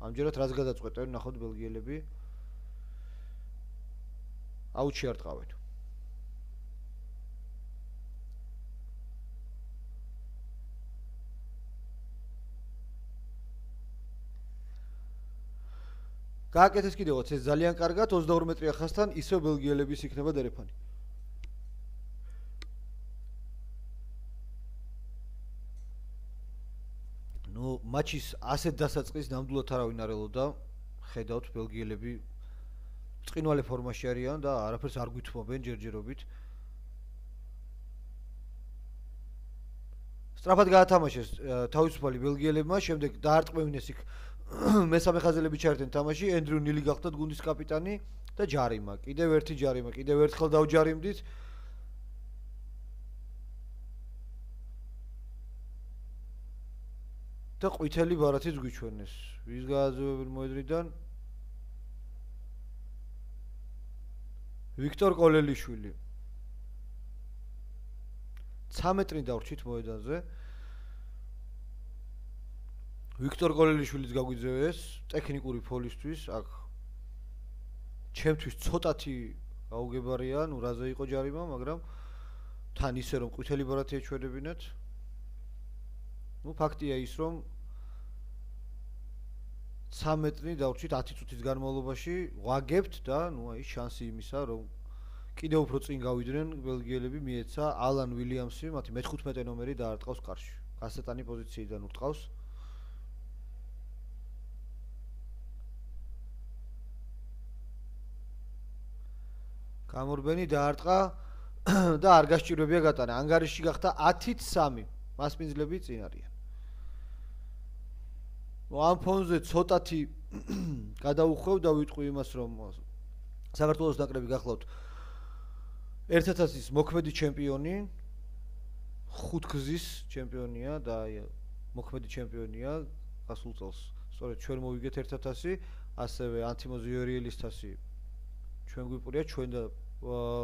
ამჯერად რაც გადაწყვეტენ ნახოთ ბელგიელები. აუჩი არ ტყავენ. გააკეთეს კიდევაც ეს ძალიან კარგად 22 მეტრიან ხაზთან ისევ ბელგიელების იქნება დერეფანი. მატჩის ასეთ დასაწყის ნამდვილად არავინ არ ელოდა, ხედავთ ბელგიელები წინვალე ფორმაში არიან და არაფერს არ გვითმობენ ჯერჯერობით. სწრაფად გაათამაშეს თავისუფალი ბელგიელებმა, შემდეგ დაარტყმევინეს იქ მესამე ხაზელები ჩაერთენ თამაში, ენდრიუ ნილი გახდათ გუნდის კაპიტანი და ჯარიმა, კიდევ ერთი ჯარიმა, კიდევ ერთხელ დავჯარიმდით. და ყვითელი ბარათიც გვიჩვენეს. ვის გააძევებენ მოედნიდან? ვიქტორ კოლელიშვილი. 13 დავრჩით მოედანზე. ვიქტორ კოლელიშვილიც გაგვიძევეს ტექნიკური ფოლისთვის, აქ ჩემთვის ცოტათი გაუგებარია, რაზე იყო ჯარიმა, მაგრამ თან ისე რომ ყვითელი ბარათი ეჩვენებინათ. ფაქტია ის რომ 13 დავრჩით 10 წუთის განმავლობაში ვაგებთ და აი შანსი იმისა რომ კიდევ უფრო წინ გავიდნენ ბელგიელები მიეცა ალან ვილიამსი, მათი მე-15 ნომერი დაარტყავს კარში. გასატანი პოზიციიდან ურტყავს. გამორბენი დაარტყა და არ გასჭირვებია გატანა. ანგარიში გახდა 10-3. მასპინძლები წინ არიან. ამ ფონზე ცოტათი გადაუხვევ და ვიტყვი იმას რომ საქართველოს ნაკრები გახლავთ 1000-ის მოქმედი ჩემპიონი, 5 გზის ჩემპიონია და მოქმედი ჩემპიონია გასულ წელს. სწორედ ჩვენ მოვიგეთ 1000-ი, ასევე ანთიმოზიორიელის თასი ჩვენ გვიპურია, ჩვენ და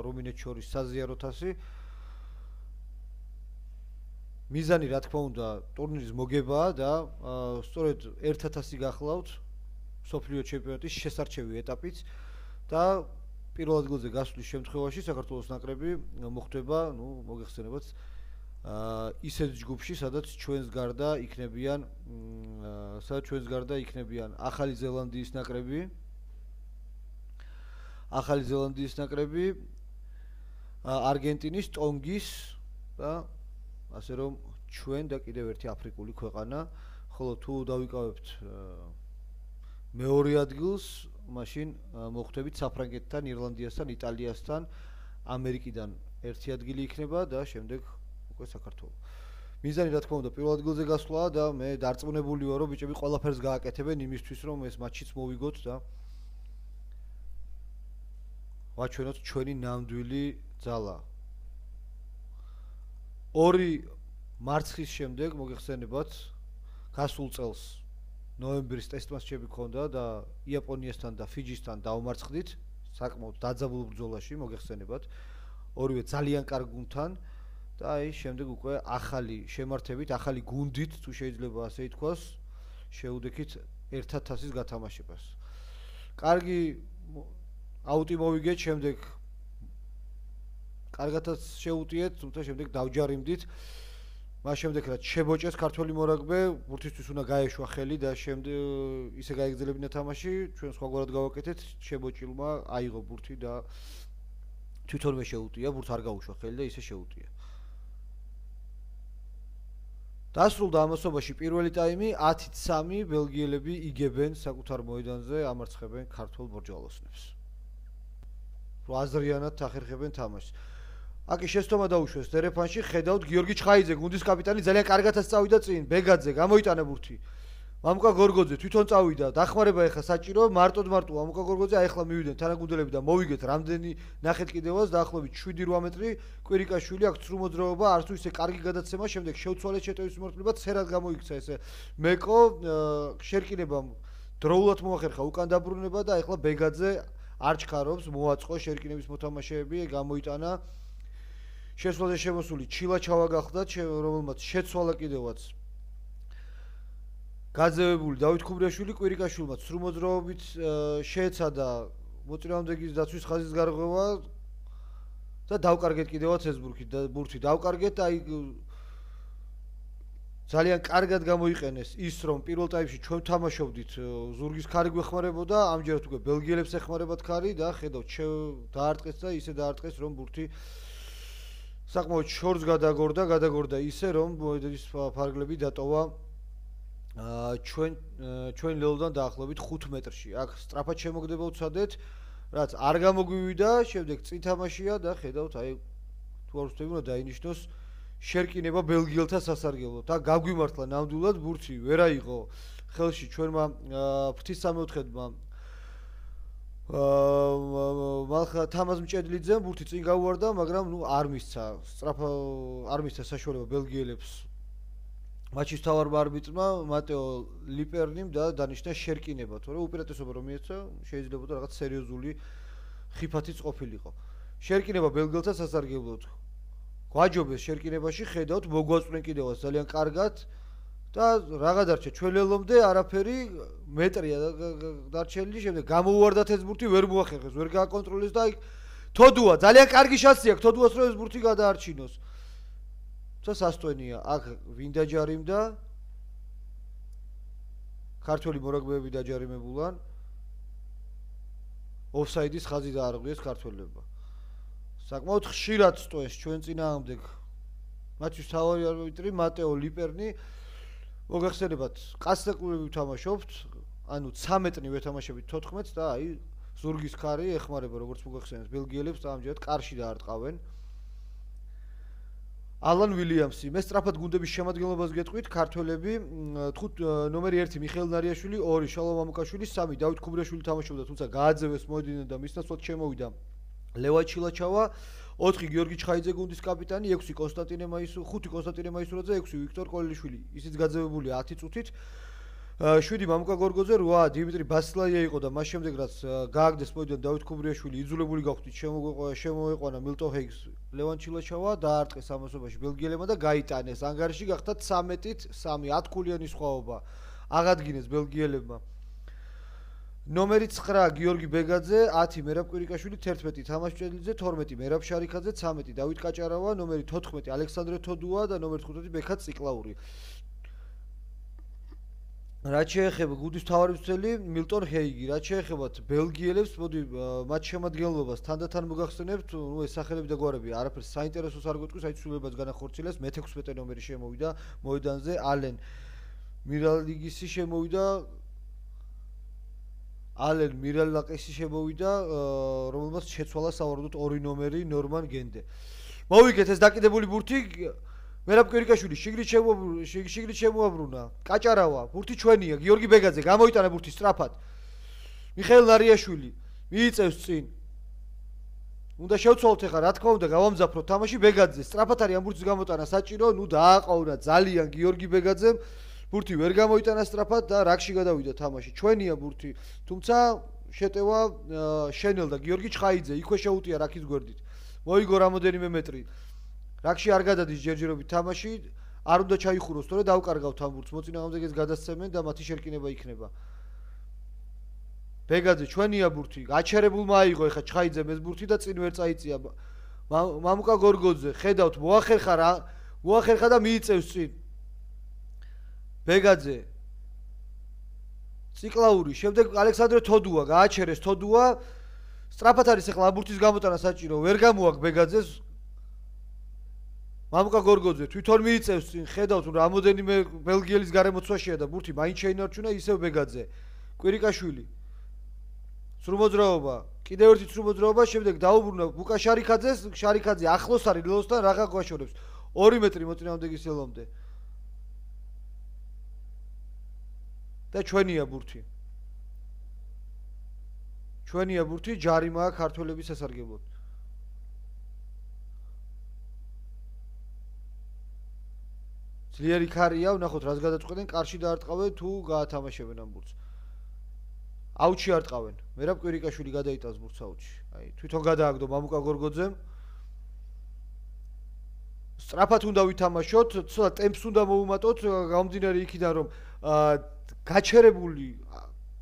რუმინეთს შორის საზიარო თასი. მიზანი რა თქმა უნდა ტურნირის მოგებაა და სწორედ 1000-ი გახლავთ მსოფლიო ჩემპიონატის შესარჩევი ეტაპიც და პირველ ადგილზე გასვლის შემთხვევაში საქართველოს ნაკრები მოხვდება, მოგეხსენებათ, ისეთ ჯგუფში, სადაც ჩვენს გარდა იქნებიან ახალი ზელანდიის ნაკრები, არგენტინის, ტონგის და ასე რომ ჩვენ და კიდევ ერთი აფრიკული ქვეყანა, ხოლო თუ დავიკავებთ მეორე ადგილს, მაშინ მოხვდებით საფრანგეთთან, ირლანდიასთან, იტალიასთან, ამერიკიდან ერთი ადგილი იქნება და შემდეგ უკვე საქართველო. მიზანი რა თქმა უნდა პირველ ადგილზე გასვლაა და მე დარწმუნებული ვარ, რომ ბიჭები ყველაფერს გააკეთებენ იმისთვის, რომ ეს მატჩიც მოვიგოთ და ვაჩვენოთ ჩვენი ნამდვილი ძალა. 2 მარცხის შემდეგ მოგეხსენებათ, გასულ წელს ნოემბრის ტესტმატჩები ქონდა და იაპონიასთან და ფიჯისთან დავმარცხდით საკმაოდ დაძაბულ ბრძოლაში, მოგეხსენებათ, ორივე ძალიან კარგ გუნდთან და აი შემდეგ უკვე ახალი შემართებით, ახალი გუნდით, თუ შეიძლება ასე ითქვას, შევუდექით ერთად თასის გათამაშებას. კარგი აუტი მოვიგეთ, შემდეგ კარგათაც შეუტიეთ, თუმცა შემდეგ დავჯარიმდით. მას შემდეგ რაც შებოჭეს ქართველი მორაგბე, ბურთისთვის უნდა გაეშვა ხელი და შემდეგ ისე გაეგრძელებინა თამაში, ჩვენ სხვაგვარად გავაკეთეთ, შებოჭილმა აიღო ბურთი და თვითონვე შეუტია, ბურთს არ გაუშვა ხელი და ისე შეუტია. დასრულდა ამასობაში პირველი ტაიმი, 10-3 ბელგიელები იგებენ საკუთარ მოედანზე, ამარცხებენ ქართველ ბორჯალოსნებს. აზრიანად ახერხებენ თამაშს. აკი შეცდომა დაუშვეს დერეფანში, ხედავთ გიორგი ჩხაიძე, გუნდის კაპიტანი, ძალიან კარგადაც წავიდა წინ, ბეგაძე, გამოიტანა ბურთი. მამუკა გორგოძე თვითონ წავიდა, დახმარება ეხა საჭირო, მარტო მამუკა გორგოძე, აი ახლა მივიდნენ თანაგუნდელები და მოვიგეთ რამდენი ნახეთ კიდევაც, დაახლოებით 7-8 მეტრი, კვირიკაშვილი აქვს ცრუ მოძრაობა, არც თუ ისე კარგი გადაცემა, შემდეგ შევცვალეთ შეტევის მიმართულება, ცერად გამოიქცა ესე მეკო, შერკინებამ დროულად მოახერხა უკან დაბრუნება და ახლა ბეგაძე არ ჩქარობს, მოაწყო შერკინების მოთამაშეები, გამოიტანა შესვლაზე შემოსული ჩილაჩავა გახდა, რომელმაც შეცვალა კიდევაც გაძევებული დავით ქუბრიაშვილი, კვირიკაშვილმა ცრუ მოძრაობით შეეცადა მოწინააღმდეგის დაცვის ხაზის გარღვევა და დავკარგეთ კიდევაც ეს ბურთი დავკარგეთ და აი ძალიან კარგად გამოიყენეს ის, რომ პირველ ტაიმში ჩვენ თამაშობდით, ზურგის ქარი გვეხმარებოდა, ამჯერად უკვე ბელგიელებს ეხმარებათ ქარი და ხედავთ დაარტყეს და ისე დაარტყეს, რომ ბურთი საკმაოდ შორს გადაგორდა ისე, რომ მოედნის ფარგლები დატოვა ჩვენ ლელოდან დაახლოებით 5 მეტრში. აქ სწრაფად შემოგდება უცადეთ, რაც არ გამოგვივიდა, შემდეგ წინ თამაშია და ხედავთ, აი თუ არ ვცდები, უნდა დაინიშნოს შერკინება ბელგიელთა სასარგებლოდ. და გაგვიმართლა ნამდვილად ბურთი ვერ აიღო ხელში ჩვენმა ღვთისმსამეოთხედმა მალხა თამაზ მჭედლიძემ ბურთი წინ გაუვარდა, მაგრამ არ მისცა საშუალება ბელგიელებს მატჩის მთავარმა არბიტრმა მატეო ლიპერნიმ და დანიშნა შერკინება, თორე უპირატესობა რომ მიეცა, შეიძლებოდა რაღაც სერიოზული ხიფათიც ყოფილიყო. შერკინება ბელგიელთა სასარგებლოდ. გვაჯობეს შერკინებაში, ხედავთ, მოგვაწყვნენ კიდევაც ძალიან კარგად და რაღა დარჩა ჩვენ ლელომდე არაფერი მეტრია დარჩენილი, შემდეგ გამოუვარდათ ეს ბურთი, ვერ მოახერხეს, ვერ გააკონტროლეს და აი თოდუა ძალიან კარგი შანსი აქვს თოდუას რომ ეს ბურთი გადაარჩინოს. და სასტვენია, აქ ვინ დაჯარიმდა? ქართველი მორაგბეები დაჯარიმებულან. ოფსაიდის ხაზი დაარღვიეს ქართველებმა. საკმაოდ ხშირად სტვენს ჩვენ წინააღმდეგ მათთვის თავარი არბიტრი მატეო ლიპერნი. მოგახსენებათ, კასტაკულები ვთამაშობთ, ანუ 13 ვეთამაშებით 14 და აი ზურგის ქარი ეხმარება როგორც მოგახსენებთ ბელგიელებს და ამჯერად კარში დაარტყავენ. ალან ვილიამსი, მე სწრაფად გუნდების შემადგენლობას გეტყვით, ქართველები 5 ნომერი 1 მიხეილ ნარიაშვილი, 2 შალომ მამუკაშვილი, 3 დავით ქუბრიაშვილი თამაშობდა, თუმცა გააძევეს მოედნიდან და მის ნაცვლად შემოვიდა ლევა ჩილაჩავა, 4 გიორგი ჩხაიძე გუნდის კაპიტანი, 5 კონსტანტინე მაისურაძე, 6 ვიქტორ კოლიშვილი, ისიც გაძევებულია 10 წუთით. 7 მამუკა გორგოძე, 8 დიმიტრი ბასილაია იყო და მას შემდეგ რაც გააგდეს მოედნიდან დავით ქუბრიაშვილი იძულებული გახვდით შემოეყვანა მილტონ ჰეიგს ლევან ჩილაჩავა, დაარტყეს ამასობაში ბელგიელებმა და გაიტანეს ანგარიში, გახდა 13-3 10 ქულიანი სხვაობა აღადგინეს ბელგიელებმა. ნომერი 9 გიორგი ბეგაძე, 10 მერაბ კვირიკაშვილი, 11 თამაშ ჭედლიძე, 12 მერაბ შარიქაძე, 13 დავით კაჭარავა, ნომერი 14 ალექსანდრე თოდუა და ნომერი 15 ბექა ციკლაური. რაც შეეხება გუნდის მთავარი მცველი მილტონ ჰეიგი, რაც შეეხება ბელგიელებს, მოდი მათ შემადგენლობას თანდათან მოგახსენებთ, ეს სახელები და გვარები არაფერს საინტერესოს არ გვეტყვის, აი ცვლილებაც განახორციელეს, მე-16 ნომერი შემოვიდა მოედანზე, ალენ მირალიგისი შემოვიდა, ალენ მირალაკისი შემოვიდა, რომელმაც შეცვალა სავარაუდოდ 2 ნომერი ნორმან გენდე. მოვიგეთ ეს დაკიდებული ბურთი მერაბ კვირიკაშვილი შიგრით შემოაბრუნა. კაჭარავა, ბურთი ჩვენია, გიორგი ბეგაძე გამოიტანა ბურთი სწრაფად. მიხეილ ნარიაშვილი მიიწევს წინ. უნდა შევცვალოთ ახლა, რა თქმა უნდა, გავამძაფროთ თამაში ბეგაძე. სწრაფად არის ამ ბურთის გამოტანა საჭირო, ნუ დააყოვნა ძალიან გიორგი ბეგაძემ. ბურთი ვერ გამოიტანა სწრაფად და რაგში გადავიდა თამაში. ჩვენია ბურთი, თუმცა შეტევა შენელ და გიორგი ჩხაიძე იქვე შეუტია რაქის გვერდით. მოიგო რამოდენიმე მეტრი. რაგში არ გადადის ჯერჯერობით თამაში, არ უნდა ჩაიხუროს, თორე დავკარგავთ ამ ბურთს, მოწინააღმდეგეს გადასცემენ და მათი შერკინება იქნება. ბეგაძე ჩვენია ბურთი, გაჩერებულმა აიღო ეხა ჩხაიძემ ეს ბურთი და წინ ვერ წაიწია. მამუკა გორგოძე, ხედავთ, მოახერხა და მიიწევს წინ. ბეგაძე ციკლაური, შემდეგ ალექსანდრე თოდუა, გააჩერეს თოდუა. სწრაფად არის ახლა ამ ბურთის გამოტანა საჭირო, ვერ გამოაქვს ბეგაძეს. მამუკა გორგოძე თვითონ მიიწევს წინ, ხედავთ, რამოდენიმე ბელგიელის გარემოცვაშია და ბურთი მაინც შეინარჩუნა ისევ ბეგაძე. კვირიკაშვილი. სრულმოძრაობა, კიდევ ერთი სრულმოძრაობა, შემდეგ დაუბრუნა ბუკა შარიქაძეს, შარიქაძე ახლოს არის ლელოსთან, რაღა გვაშორებს. 2 მეტრი მოწინააღმდეგის ელომდე. და ჩვენია ბურთი. ჩვენია ბურთი, ჯარიმაა ქართველების სასარგებლოდ. ძლიერი ქარია, ვნახოთ რას გადაწყვეტენ, კარში დაარტყავენ თუ გაათამაშებენ ამ ბურთს. აუჩი არტყავენ. მერაბ კვირიკაშვილი გადაიტანს ბურთს აუჩი. აი, თვითონ გადააგდო მამუკა გორგოძემ. სწრაფად უნდა ვითამაშოთ, ცოტა ტემპს უნდა მოუმატოთ, გამომდინარე იქიდან რომ გაჩერებული,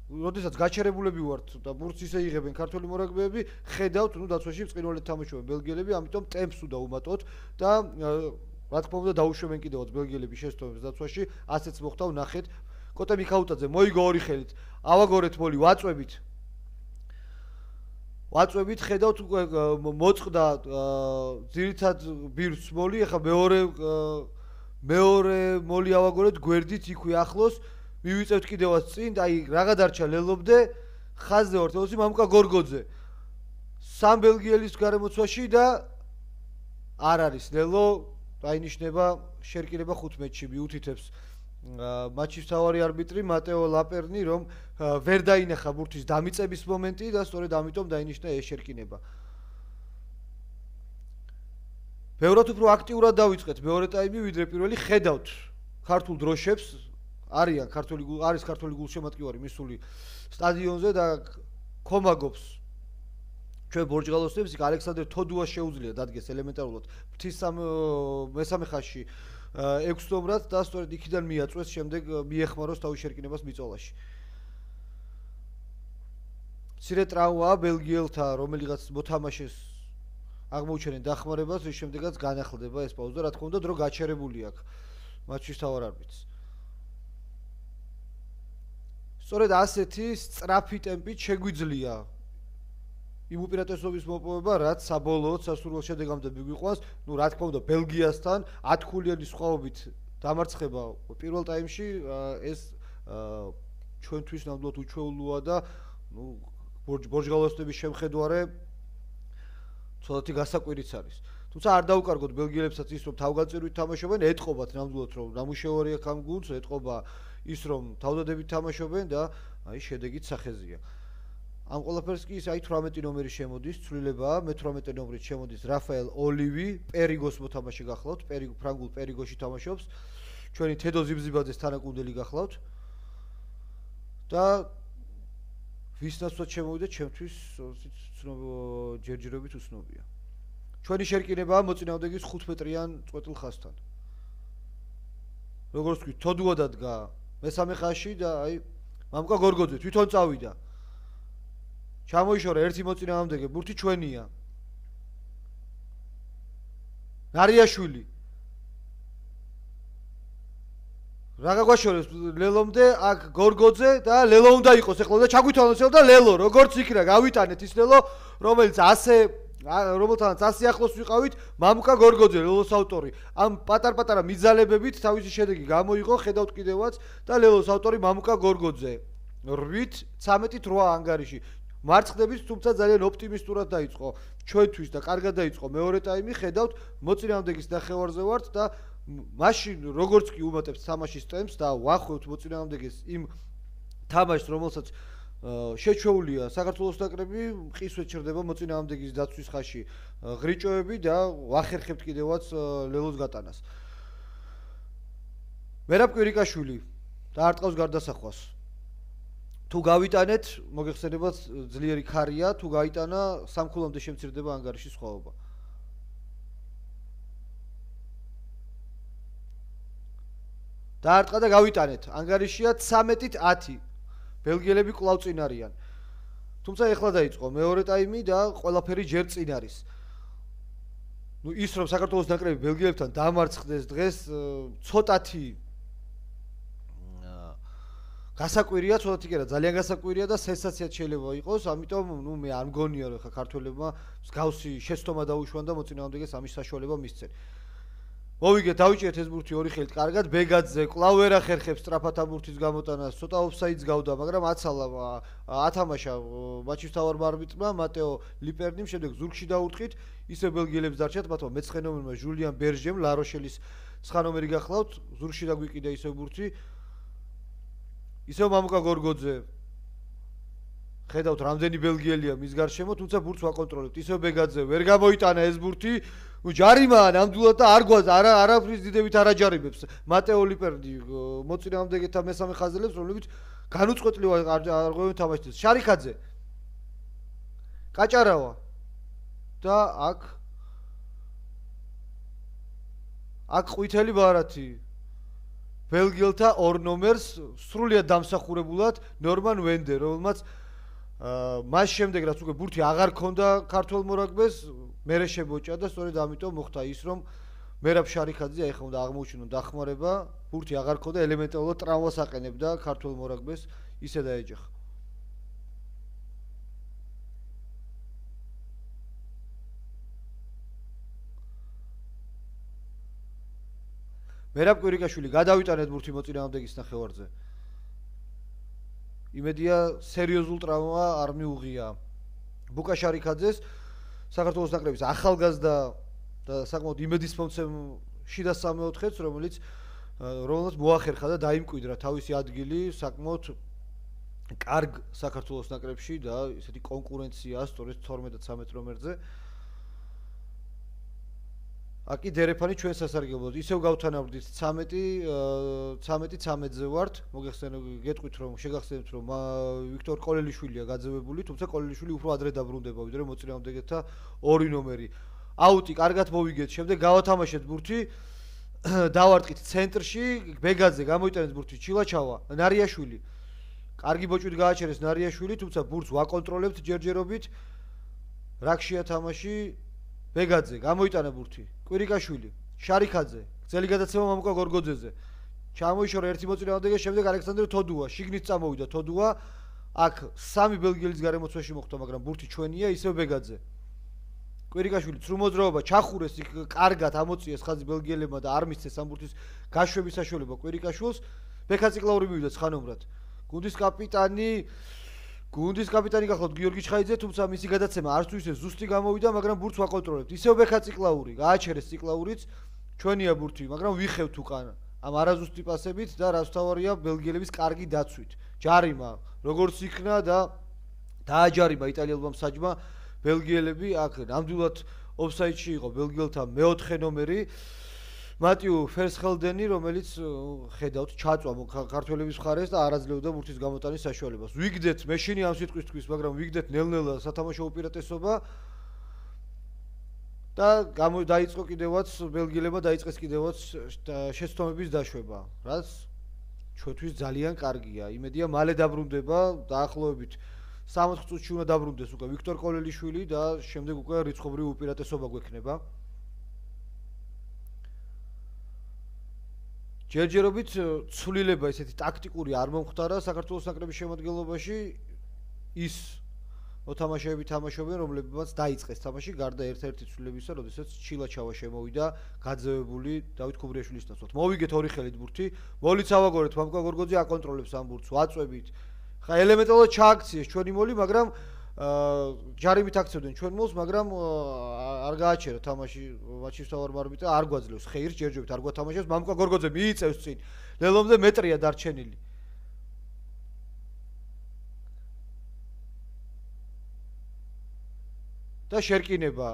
როდესაც გაჩერებულები ვართ და ბურთს ისე იღებენ ქართველი მორაგბეები, ხედავთ, ნუ დაცვაში ბრწყინვალედ თამაშობენ ბელგიელები, ამიტომ ტემპს უნდა უმატოთ და რა თქმა უნდა დაუშვებენ კიდევაც ბელგიელების შეცდომებს დაცვაში, ასეც მოხდა, ვნახეთ. კოტე მიქაუტაძე მოიგო 2 ხელით. ავაგორეთ მოლი ვაწვევით. ვაწვევით, ხედავთ მოწყდა ძირითად ბირთს მოლი, ახლა მეორე მოლი ავაგორეთ გვერდით იქვე ახლოს. მივიწევთ კიდევაც წინ, აი რაღა დარჩა ლელობდე, ხაზზე ვართ, ელოსი მამუკა გორგოძე. 3 ბელგიელის გარემოცვაში და არ არის ლელო, დაინიშნება შერკინება 15-ში მიუთითებს მატჩის მთავარი არბიტრი მატეო ლაპერნი, რომ ვერ დაინახა ბურთის დამიწების მომენტი და სწორედ ამიტომ დაინიშნა ეს შერკინება. ბევრად უფრო აქტიურად დავიწყეთ მეორე ტაიმი, ვიდრე პირველი. ხედავთ ქართულ დროშებს, არის ქართული გულშემატკივარი მისული სტადიონზე და კომაგობს ჩვენ ბორჯგალოსებს, იქ ალექსანდრე თოდუას შეუძლია დადგეს ელემენტარულად ღვთის მესამე ხაზში 6 ნომრად და სწორედ იქიდან მიაწვეს, შემდეგ მიეხმაროს თავის შერკინებას მიწოლაში. მცირე ტრავმაა ბელგიელთა, რომელიღაც მოთამაშეს აღმოუჩენენ დახმარებას, რის შემდეგაც განახლდება ეს პაუზა, რა თქმა უნდა, დრო გაჩერებული აქვს მატჩის მთავარ არბიტრს. სწორედ ასეთი სწრაფი ტემპით შეგვიძლია იმ უპირატესობის მოპოვება, რაც საბოლოოდ სასურველ შედეგამდე მიგვიყვანს, ნუ რა თქმა უნდა, ბელგიასთან 10 ქულიანი სხვაობით დამარცხება პირველ ტაიმში ეს ჩვენთვის ნამდვილად უჩვეულოა და ნუ ბორჯგალოსების შემხედვარე ცოტათი გასაკვირიც არის. თუმცა არ დაუკარგოთ ბელგიელებსაც ის, რომ თავგანწირვით თამაშობენ, ეტყობათ ნამდვილად, რომ ნამუშევარი აქვს ამ გუნდს, ეტყობა ის, რომ თავდადებით თამაშობენ და აი შედეგიც სახეზია. ამ ყველაფერს კი ის აი 18 ნომერი შემოდის, ცვლილებაა, მე-18 ნომრით შემოდის რაფაელ ოლივი, პერიგოს მოთამაშე გახლავთ, ფრანგულ პერიგოში თამაშობს. ჩვენი თედო ზიბზიბაძეს თანაკუნდელი გახლავთ. და ვისნაცვლად შემოვიდა, ჩემთვის ჯერჯერობით უცნობია. ჩვენი შერკინებაა მოწინააღმდეგის 5 მეტრიან წვეტილ ხაზთან. როგორც ვთქვით, თოდუა დადგა მესამე ხაზში და აი მამუკა გორგოძე თვითონ წავიდა. ჩამოიშორა ერთი მოწინააღმდეგე ბურთი ჩვენია. ნარიაშვილი. რა გაგვაშორებს ლელომდე აქ გორგოძე და ლელო უნდა იყოს ეხლა და ჩაგვითვალოს და ლელო როგორც იქნა გავიტანეთ ის ლელო რომელიც რომელთანაც ასე ახლოს ვიყავით მამუკა გორგოძე ლელოს ავტორი ამ პატარ-პატარა მიზალებებით თავისი შედეგი გამოიღო ხედავთ კიდევაც და ლელოს ავტორი მამუკა გორგოძე 8-13 ანგარიში მარცხდებით თუმცა ძალიან ოპტიმისტურად დაიწყო ჩვენთვის და კარგად დაიწყო მეორე ტაიმი ხედავთ მოწინააღმდეგის ნახევარზე ვართ და მაშინ როგორც კი უმატებთ თამაშის ტემპს და ვახვევთ მოწინააღმდეგეს იმ თამაშს რომელსაც შეჩვეულია საქართველოს ნაკრები მყისვე ჩერდება მოწინააღმდეგის დაცვის ხაში ღრიჭოები და ვახერხებთ კიდევაც ლელოს გატანას მერაბ კვირიკაშვილი დაარტყავს გარდასახვას თუ გავიტანეთ მოგეხსენებათ ძლიერი ქარია თუ გაიტანა სამქულამდე შემცირდება ანგარიშის სხვაობა დაარტყა და გავიტანეთ ანგარიშია 13-10 ბელგიელები კვლავ წინ არიან თუმცა ეხლა დაიწყო მეორე ტაიმი და ყველაფერი ჯერ წინ არის ნუ ის რომ საქართველოს ნაკრები ბელგიელებთან დამარცხდეს დღეს ცოტათი გასაკვირია ცოტათი კი არა ძალიან გასაკვირია და სენსაციად შეიძლება იყოს ამიტომ ნუ მე არ მგონია რომ ხა ქართველებმა მსგავსი შეცდომა დაუშვან და მოწინააღმდეგეს ამის საშუალება მისცენ მოვიგეთ დავიჭერეთ ეს ბურთი ორი ხელით კარგად ბეგაძე კვლავ ვერ ახერხებს სწრაფად ამ ბურთის გამოტანას ცოტა ოფსაიდს გავდა მაგრამ აცალა ათამაშა მატჩის მთავარ არბიტრმა მატეო ლიპერნიმ შემდეგ ზურგში დაურტყით ისე ბელგიელებს დარჩათ მათმა მეცხრე ნომერმა ჟულიან ბერჟემ ლაროშელის 9 ნომერი გახლავთ ზურგში დაგვიკიდა ისე ბურთი ისე მამუკა გორგოძე ხედავთ რამდენი ბელგიელია მის გარშემო თუმცა ბურთს ვაკონტროლებთ ისე ბეგაძე ვერ გამოიტანა ეს ბურთი ჯარიმაა ნამდვილად და არ გვაძ არაფრის დიდებით არ აჯარიმებს მატეო ლიპერდი მოწინააღმდეგეთა მესამე ხაზელებს რომლებიც განუწყვეტლივ არ ღვევენ თამაშს შარიქაძე კაჭარავა და აქ ყვითელი ბარათი ბელგიელთა ორ ნომერს სრულიად დამსახურებულად ნორმან ვენდე რომელმაც მას შემდეგ რაც უკვე ბურთი აღარ ქონდა ქართულ მორაგბეს მერე შებოჭა და სწორედ ამიტომ მოხდა ის რომ მერაბ შარიქაძე ეხლა უნდა აღმოუჩინონ დახმარება ბურთი აღარ ქონდა ელემენტარულად ტრავმას აყენებდა ქართულ მორაგბეს ისე დაეჯახა მერაბ კვირიკაშვილი გადავიტანეთ ბურთი მოწინააღმდეგის ნახევარზე იმედია სერიოზულ ტრავმა არ მიუღია ბუკა შარიქაძეს საქართველოს ნაკრების ახალგაზრდა და საკმაოდ იმედისმომცემ შიდა 3-4-ს რომელიც მოახერხა და დაიმკვიდრა თავისი ადგილი საკმაოდ კარგ საქართველოს ნაკრებში და ესეთი კონკურენცია სწორედ 12-13 ნომერზე აკი დერეფანი ჩვენ სასარგებლოდ ისევ გავთანაბრდით 13-13-ზე ვართ გეტყვით რომ შეგახსენებთ რომ ვიქტორ კოლელიშვილია გაძევებული თუმცა კოლელიშვილი უფრო ადრე დაბრუნდება ვიდრე მოწინააღმდეგეთა ორი ნომერი აუტი კარგად მოვიგეთ შემდეგ გავათამაშეთ ბურთი დავარტყით ცენტრში ბეგაძე გამოიტანეთ ბურთი ჩილაჩავა ნარიაშვილი კარგი ბოჭვით გააჩერეს ნარიაშვილი თუმცა ბურთს ვაკონტროლებთ ჯერჯერობით რაქშია თამაში ბეგაძე გამოიტანა ბურთი კვირიკაშვილი შარიქაძე გრძელი გადაცემა მამუკა გორგოძეზე ჩამოიშორა ერთი მოწინააღმდეგე შემდეგ ალექსანდრე თოდუა შიგნით წამოვიდა თოდუა აქ სამი ბელგიელის გარემოცვაში მოხდა მაგრამ ბურთი ჩვენია ისევ ბეგაძე კვირიკაშვილი ცრუ მოძრაობა ჩახურეს იქ კარგად ამოწიეს ხაზი ბელგიელებმა და არ მისცეს ამ ბურთის გაშვების საშუალება კვირიკაშვილს ბექაციკლაური მივიდა 9 ნომრად გუნდის კაპიტანი გახლავთ გიორგი ჩხაიძე თუმცა მისი გადაცემა არც თუ ისე ზუსტი გამოვიდა მაგრამ ბურთს ვაკონტროლებთ ისევ ბექაციკლაური გააჩერეს ციკლაურიც ჩვენია ბურთი მაგრამ ვიხევთ უკან ამ არაზუსტი პასებით და რაც თავარია ბელგიელების კარგი დაცვით ჯარიმა როგორც იქნა და დააჯარიმა იტალიელმა მსაჯმა ბელგიელები აქ ნამდვილად ოფსაიდში იყო ბელგიელთა მეოთხე ნომერი მატიუ ფერსხელდენი რომელიც ხედავთ ჩაწვა ქართველების მხარეს და არაძლევდა ბურთის გამოტანის საშუალებას ვიგდეთ მეშინი ამ სიტყვის თქვის მაგრამ ვიგდეთ ნელ-ნელა სათამაშო უპირატესობა და დაიწყო კიდევაც ბელგიელებმა დაიწყეს კიდევაც შეცდომების დაშვება რაც ჩვენთვის ძალიან კარგია იმედია მალე დაბრუნდება დაახლოებით 60 წუთში უნდა დაბრუნდეს უკვე ვიქტორ კოლელიშვილი და შემდეგ უკვე რიცხობრივი უპირატესობა გვექნება. ჯერჯერობით ცვლილება ესეთი ტაქტიკური არ მომხდარა საქართველოს ნაკრების შემადგენლობაში ის მოთამაშეები თამაშობენ, რომლებიც დაიწყეს თამაში გარდა ერთ-ერთი ცვლილებისა, როდესაც ჩილაჩავა შემოვიდა გაძევებული დავით ქუბრიაშვილის ნაცვლად. მოვიგეთ ორი ხელით ბურთი, მოლიც ავაგორეთ, მამკა გორგოძე აკონტროლებს ამ ბურთს, ვაწვევით. ხა ელემენტარულად ჩააქციეს ჩვენი მოლი, მაგრამ ჯარიმით აქცევდნენ ჩვენ მოლს, მაგრამ არ გააჩერა თამაში მატჩის მთავარ არბიტრა არ გვაძლევს ხეირს ჯერჯერობით არ გვათამაშებს, მამკა გორგოძე მიიწევს წინ. ლელომზე მეტრია დარჩენილი. და შერკინება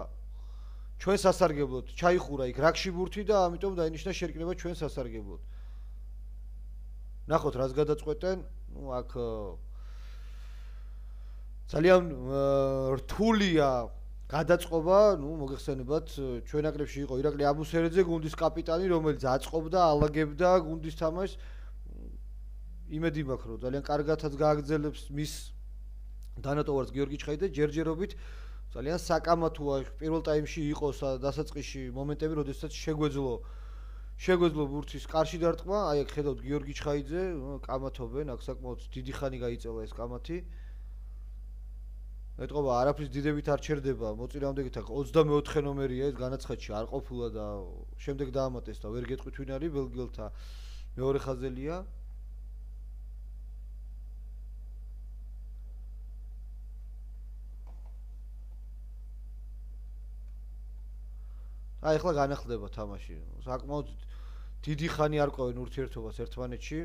ჩვენ სასარგებლოდ ჩაიხურა იქ რაგში ბურთი და ამიტომ დაინიშნა შერკინება ჩვენ სასარგებლოდ. ნახოთ რას გადაწყვეტენ, აქ ძალიან რთულია გადაწყობა, მოგეხსენებათ, ჩვენ ნაკრებში იყო ირაკლი აბუსერეძე, გუნდის კაპიტანი, რომელიც აწყობდა, ალაგებდა გუნდის თამაშს. იმედი მაქვს, რომ ძალიან კარგადაც გააგრძელებს მის დანატოვარს გიორგი ჩხაიძე, ჯერჯერობით ძალიან საკამათოა პირველ ტაიმში იყო დასაწყისში მომენტები, როდესაც შეგვეძლო ბურთის კარში დარტყმა, აი აქ ხედავთ გიორგი ჩხაიძე, კამათობენ, აქ საკმაოდ დიდი ხანი გაიწელა ეს კამათი. ეტყობა არაფრის დიდებით არ ჩერდება, მოწინააღმდეგეთ აქ 24 ნომერია ეს განაცხადში არ ყოფილა და შემდეგ დაამატეს და ვერ გეტყვით ვინ არის ბელგიელთა მეორე ხაზელია. აი ახლა განახლდება თამაში. საკმაოდ დიდი ხანი არ ყვევენ ურთიერთობას ერთმანეთში.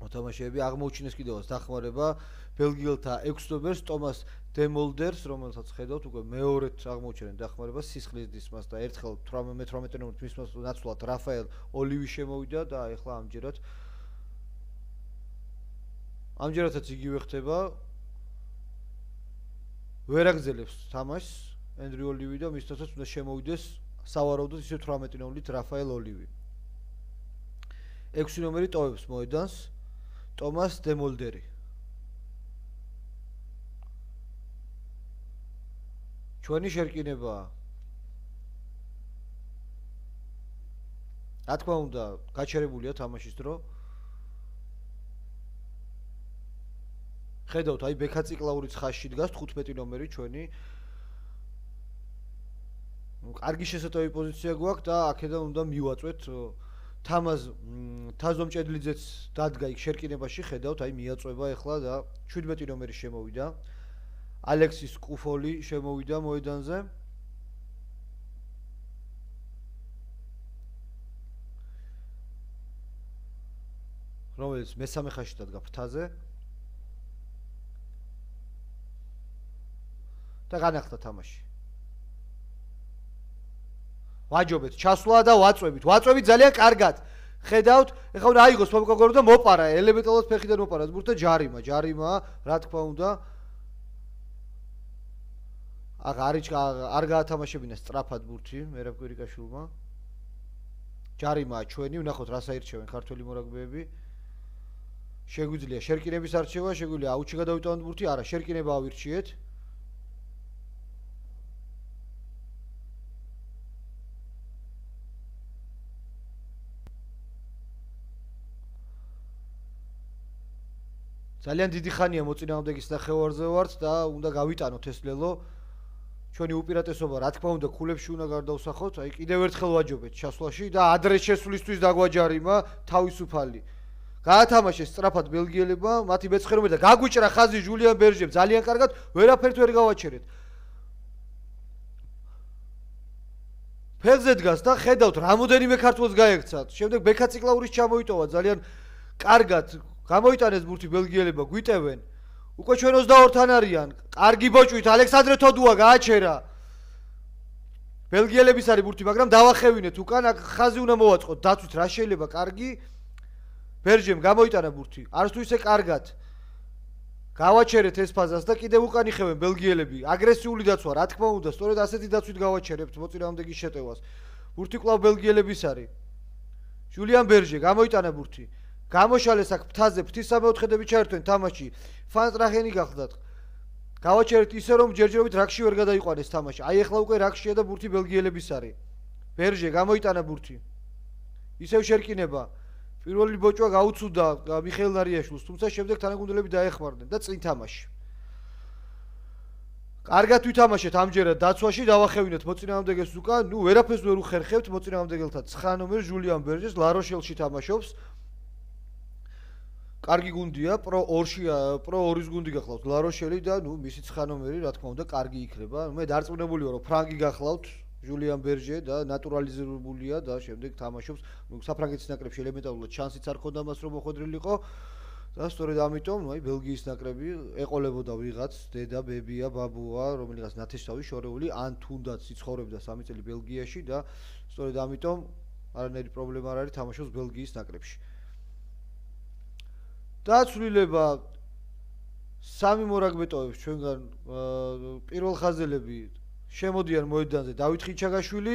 მოთამაშეები აღმოუჩინეს კიდევაც დახმარება ბელგიელთა 6 ნომერს ტომას დემოლდერს, რომელსაც ხედავთ უკვე მეორედ აღმოუჩენენ დახმარებას სისხლისძის მას და ერთხელ 18 ნომერით მის ნაცვლად რაფაელ ოლივი შემოვიდა და აი ახლა ამჯერადაც იგივე ხდება. ვერ აგრძელებს თამაშს ენდრი ოლივი და მისთვისაც უნდა შემოვიდეს სავარაუდოდ ისე 18 ნომრით რაფაელ ოლივი. 6 ნომერი ტოვებს მოედანს ტომას დემოლდერი. ჩვენი შერკინებაა. რა თქმა უნდა, გაჩერებულია თამაშის დრო. ხედავთ, აი ბექაციკლაურის ხაზში დგას 15 ნომერი ჩვენი. კარგი შესაძლებელი პოზიცია გვაქვს და აქედან უნდა მივაწვეთ თაზომ ჭედლიძეც დადგა იქ შერკინებაში, ხედავთ, აი მიაწვება ახლა და 17 ნომერი შემოვიდა. ალექსის კუფოლი შემოვიდა მოედანზე. რომელიც მესამე ხაზში დადგა ფრთაზე. და განახლდა თამაში. ვაჯობეთ, ჩასვლა და ვაწვევით ძალიან კარგად. ხედავთ, ეხლა უნდა აიღოს მოკოგორო და მოპარა, ელემენტალურად ფეხიდან მოპარა ბურთი და ჯარიმა, რა თქმა უნდა. არ გაათამაშებინა სწრაფად ბურთი მერაბ კვირიკაშვილმა. ჯარიმაა ჩვენი, ვნახოთ რას აირჩევენ ქართველი მორაგბეები. შეგვიძლია შერკინების არჩევა, შეგვიძლია აუჩი გადავიტანოთ ბურთი, არა, შერკინება ავირჩიეთ. ძალიან დიდი ხანია მოწინააღმდეგის ნახევარზე ვართ და უნდა გავიტანოთ ეს ლელო. ჩვენი უპირატესობა, რა თქმა უნდა, ქულებში უნდა გარდავსახოთ. აი კიდევ ერთხელ ვაჯობეთ ჩასვლაში და ადრე შესვლისთვის დაგვაჯარიმა თავისუფალი. გაათამაშეს სწრაფად ბელგიელებმა, მათი მეცხრე და გაგვიჭრა ხაზი ჟულიან ბერჟემ ძალიან კარგად, ვერაფერთ ვერ გავაჩერეთ. ფეხზე დგას და ხედავთ, რამოდენიმე ქართველს გაექცათ. შემდეგ ბექაციკლაურის ჩამოიტოვა ძალიან კარგად. გამოიტანეს ბურთი ბელგიელებმა, გვიტევენ. უკვე ჩვენ 22-თან არიან. კარგი ბოჭვით ალექსანდრე თოდუა გააჩერა. ბელგიელების არის ბურთი, მაგრამ დავახევინეთ უკან, აქ ხაზი უნდა მოვაწყოთ. დაცვით რა შეიძლება კარგი. ბერჟემ გამოიტანა ბურთი. არც თუ ისე კარგად. გავაჩერეთ ეს ფაზას და კიდევ უკან იხევენ ბელგიელები. აგრესიული დაცვა, რა თქმა უნდა, სწორედ ასეთი დაცვით გავაჩერებთ მოწინააღმდეგის შეტევას. ბურთი კვლავ ბელგიელების არის. ჟულიან ბერჟე გამოიტანა ბურთი. გამოშალეს აქ ფთაზე ღვთისმოთხედები ჩაერთვენ თამაში ფანსტრახენი გახლდათ გავაჩერეთ ისე რომ ჯერჯერობით რაგში ვერ გადაიყვანეს თამაში აი ახლა უკვე რაგშია და ბურთი ბელგიელების არის ბერჟე გამოიტანა ბურთი ისევ შერკინება პირველი ბოჭვა გაუცუდა მიხეილ ნარიაშვილს თუმცა შემდეგ თანაგუნდელები დაეხმარნენ და წინ თამაში კარგად ვითამაშეთ ამჯერად დაცვაში დავახევინეთ მოწინააღმდეგეს უკან ნუ ვერაფერს ვერ უხერხებთ მოწინააღმდეგელთა 9 ნომერი ჟულიან ბერჟეს ლაროშელში თამაშობს კარგი გუნდია პრო 2-ის გუნდი გახლავთ ლაროშელი და ნუ მისი 9 ნომერი რა თქმა უნდა კარგი იქნება მე დარწმუნებული ვარ რომ ფრანგი გახლავთ ჟულიან ბერჟე და ნატურალიზებულია და შემდეგ თამაშობს ნუ საფრანგეთის ნაკრებში ელემენტარულად შანსიც არ ქონდა მას რომ მოხვედრილიყო და სწორედ ამიტომ ნუ აი ბელგიის ნაკრები ეყოლებოდა ვიღაც დედა ბებია ბაბუა რომელიღაც ნათესავი შორეული ან თუნდაც იცხოვრებდა 3 წელი ბელგიაში და სწორედ ამიტომ არანაირი პრობლემა არ არის თამაშობს ბელგიის ნაკრებში დაცვლილება სამი მორაგბეტოვებს ჩვენგან პირველ ხაზელები შემოდიან მოედანზე დავით ხიჩაგაშვილი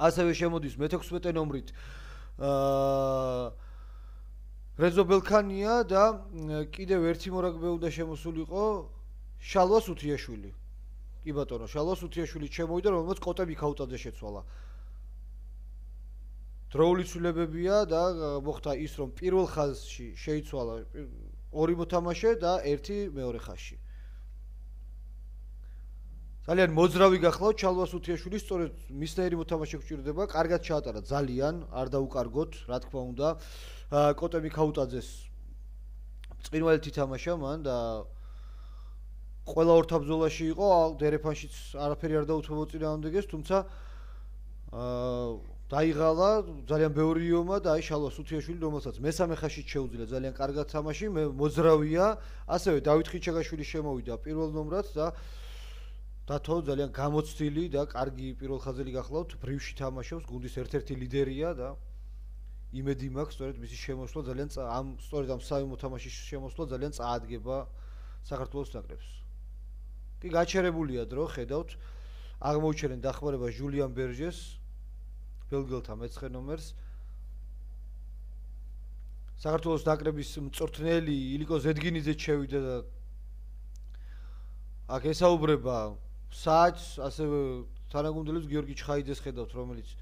ასევე შემოდის მე-16 ნომრით რეზო ბელქანია და კიდევ ერთი მორაგბე უნდა შემოსულიყო შალვა სუთიაშვილი კი ბატონო შალვა სუთიაშვილი შემოვიდა რომელმაც კოტები ქაუტაძე შეცვალა დროული ცვლილებებია და მოხდა ის რომ პირველ ხაზში შეიცვალა ორი მოთამაშე და ერთი მეორე ხაზში ძალიან მოძრავი გახლავთ ჩალვა სუთიაშვილი სწორედ მისნაირი მოთამაშე გვჭირდება კარგად ჩაატარა ძალიან არ დაუკარგოთ რა თქმა უნდა კოტები ქაუტაძეს წინვალეთ ითამაშა მან და ყველა ორთაბრძოლაში იყო დერეფანშიც არაფერი არ დაუთმო მოწინააღმდეგეს თუმცა დაიღალა ძალიან ბევრი იომა და აი შალვა სუთიაშვილი რომელსაც მესამე ხაზში შეუძლია ძალიან კარგად თამაში მოძრავია ასევე დავით ხიჩაგაშვილი შემოვიდა პირველ ნომრად და დათო ძალიან გამოცდილი და კარგი პირველ ხაზელი გახლავთ ბრივში თამაშობს გუნდის ერთ-ერთი ლიდერია და იმედი მაქვს სწორედ მისი შემოსვლა ძალიან სწორედ ამ სამი მოთამაშის შემოსვლა ძალიან წაადგება საქართველოს ნაკრებს კი გაჩერებულია დრო ხედავთ აღმოუჩენენ დახმარება ჟულიან ბერჟეს ბელგიელთა მე-9 ნომერს საქართველოს ნაკრების მწვრთნელი ილიკო ზედგინიძე შევიდა და აქ ესაუბრება საჭს ასევე თანაგუნდელებს გიორგი ჩხაიძეს ხედავთ რომელიც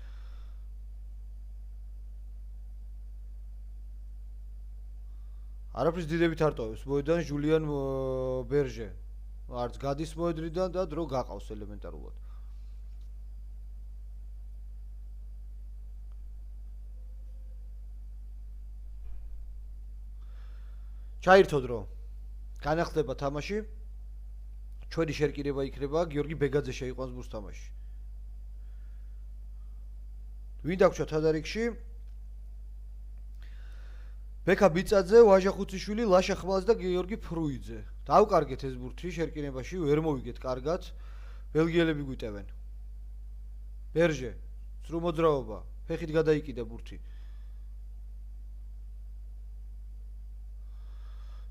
არაფრის დიდებით არ ტოვებს მოედან ჟულიან ბერჟე არც გადის მოედნიდან და დრო გაყავს ელემენტარულად ჩაირთო დრო განახლდება თამაში ჩვენი შერკინება იქნება გიორგი ბეგაძე შეიყვანს ბურთს თამაში ვინ დაგვრჩა თადარიგში ბექა ბიწაძე ვაჟა ხუციშვილი ლაშა ხმალაძე და გიორგი ფრუიძე დავკარგეთ ეს ბურთი შერკინებაში ვერ მოვიგეთ კარგად ბელგიელები გვიტევენ ბერჟე სრულ მოძრაობა ფეხით გადაიკიდა ბურთი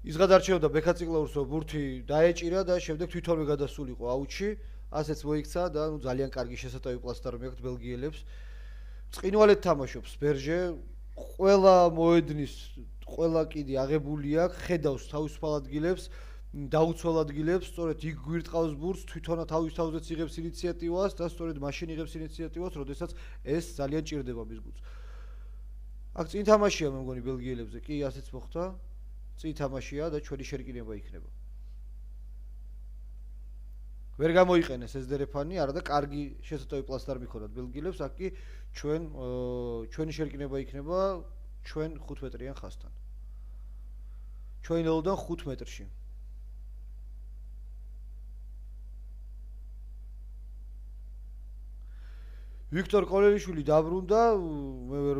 ის გადარჩეოდა ბექა ციკლაურსო ბურთი დაეჭირა და შემდეგ თვითონვე გადასულიყო აუჩი ასეც მოიქცა და ნუ ძალიან კარგი შესატევი პლასტარმი აქვს ბელგიელებს წინვალეთ თამაშობს ბერჟე ყველა მოედნის ყველა კიდე აღებული აქვს ხედავს თავისუფალ ადგილებს დაუცვალ ადგილებს სწორედ იქ გვირტყავს ბურთს თვითონა თავის თავზეც იღებს ინიციატივას და სწორედ მაშინ იღებს ინიციატივას როდესაც ეს ძალიან ჭირდება მის გუნდს აქ წინ თამაშია მე მგონი ბელგიელებზე კი ასეც მოხდა წინ თამაშია და ჩვენი შერკინება იქნება ვერ გამოიყენეს ეს დერეფანი არა და კარგი შესატევი პლასტარმი ქონათ ბელგიელებს აქ კი ჩვენი შერკინება იქნება ჩვენ 5 მეტრიან ხაზთან ჩვენი ელოდან 5 მეტრში ვიქტორ კოლელიშვილი დაბრუნდა მე ვერ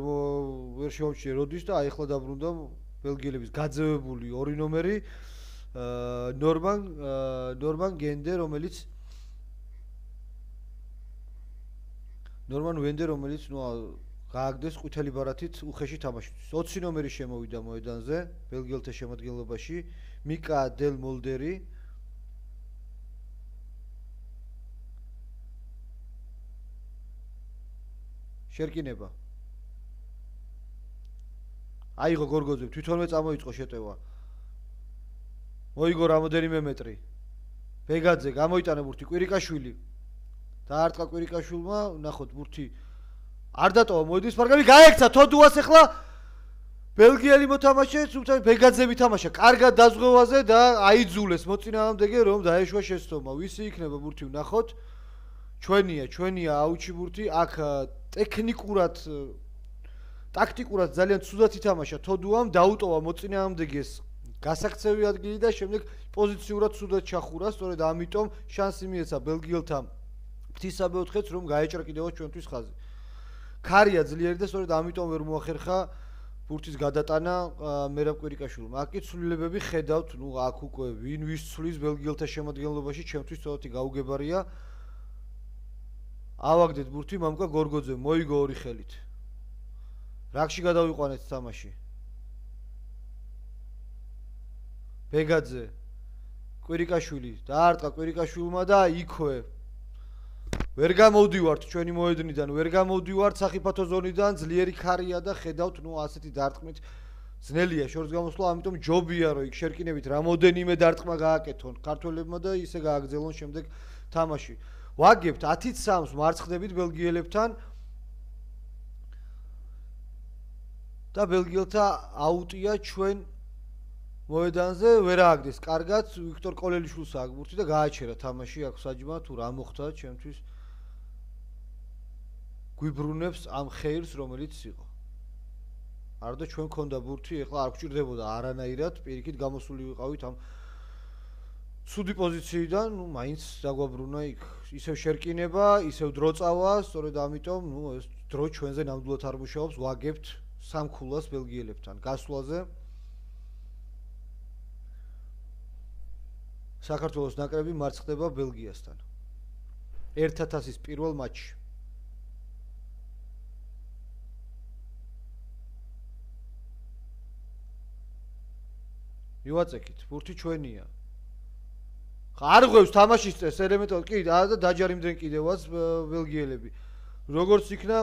შევამჩნიე როდის და აი ახლა დაბრუნდა ბელგიელების გაძევებული 2 ნომერი ნორმან გენდე რომელიც ნუ გააგდეს ყვითელი ბარათით უხეში თამაშობს 20 ნომერი შემოვიდა მოედანზე ბელგიელთა შემადგენლობაში მიკა დელ მოლდერი შერკინება აიღო გორგოძე, თვითონვე წამოიწყო შეტევა. მოიგო რამოდენიმე მეტრი. ბეგაძე გამოიტანა ბურთი კვირიკაშვილი. დაარტყა კვირიკაშვილმა, ნახოთ ბურთი არ დატოვა, მოედის ფარგლები, გაექცა თოდუას ახლა ბელგიელი მოთამაშე, თუმცა ბეგაძე მითამაშა კარგად დაზღვევაზე და აიძულეს მოწინააღმდეგე რომ დაეშვა შეცდომა. ვისი იქნება ბურთი ვნახოთ. ჩვენია აუჩი ბურთი, აქ ტექნიკურად ტაქტიკურად ძალიან ცუდად ითამაშა თოდუამ, დაუტოვა მოწინააღმდეგეს გასაქცევი ადგილი და შემდეგ პოზიციურად ცუდად ჩახურა, სწორედ ამიტომ შანსი მიეცა ბელგიელთა ღვთისმსახურებს რომ გაეჭრა კიდევაც ჩვენთვის ხაზი. ქარია ძლიერი და სწორედ ამიტომ ვერ მოახერხა ბურთის გადატანა მერაბ კვირიკაშვილმა. აქ კი ცვლილებები ხედავთ, აქ უკვე ვინ ვის ცვლის ბელგიელთა შემადგენლობაში, ჩემთვის ცოტათი გაუგებარია. ავაგდეთ ბურთი, მამუკა გორგოძე მოიგო ორი ხელით. რაგში გადავიყვანეთ თამაში? ბეგაძე, კვირიკაშვილი, დაარტყა კვირიკაშვილმა და იქვე ვერ გამოვდივართ ჩვენი მოედნიდან, ვერ გამოვდივართ საფათო ზონიდან, ძლიერი ქარია და ხედავთ, ასეთი დარტყმით ძნელია შორს გამოსვლა, ამიტომ ჯობია რომ იქ შერკინებით რამოდენიმე დარტყმა გააკეთონ ქართველებმა და ისე გააგრძელონ შემდეგ თამაში. ვაგებთ 10-3 მარცხდებით ბელგიელებთან და ბელგიელთა აუტია ჩვენ მოედანზე ვერ ააგდეს კარგად, ვიქტორ კოლელიშვილს აქვს ბურთი და გააჩერა თამაში აქ საჯმა თუ რა მოხდა ჩემთვის გვიბრუნებს ამ ხეირს რომელიც იყო. არდა ჩვენ ქონდა ბურთი, ეხლა არ გვჭირდებოდა არანაირად, პირიქით გამოსული ვიყავით ამ ცუდი პოზიციიდან, მაინც დაგვაბრუნა იქ. ისევ შერკინება, ისევ დრო წავა, სწორედ ამიტომ, ეს დრო ჩვენზე ნამდვილად არ მუშაობს, ვაგებთ სამქულას ბელგიელებთან გასვლაზე. საქართველოს ნაკრები მარცხდება ბელგიასთან. 1000-ის პირველ მატჩში. მივაწექით, ბურთი ჩვენია. არ ღვევს თამაშის წეს ელემენტად კი და დაჯარიმდნენ კიდევაც ბელგიელები. როგორც იქნა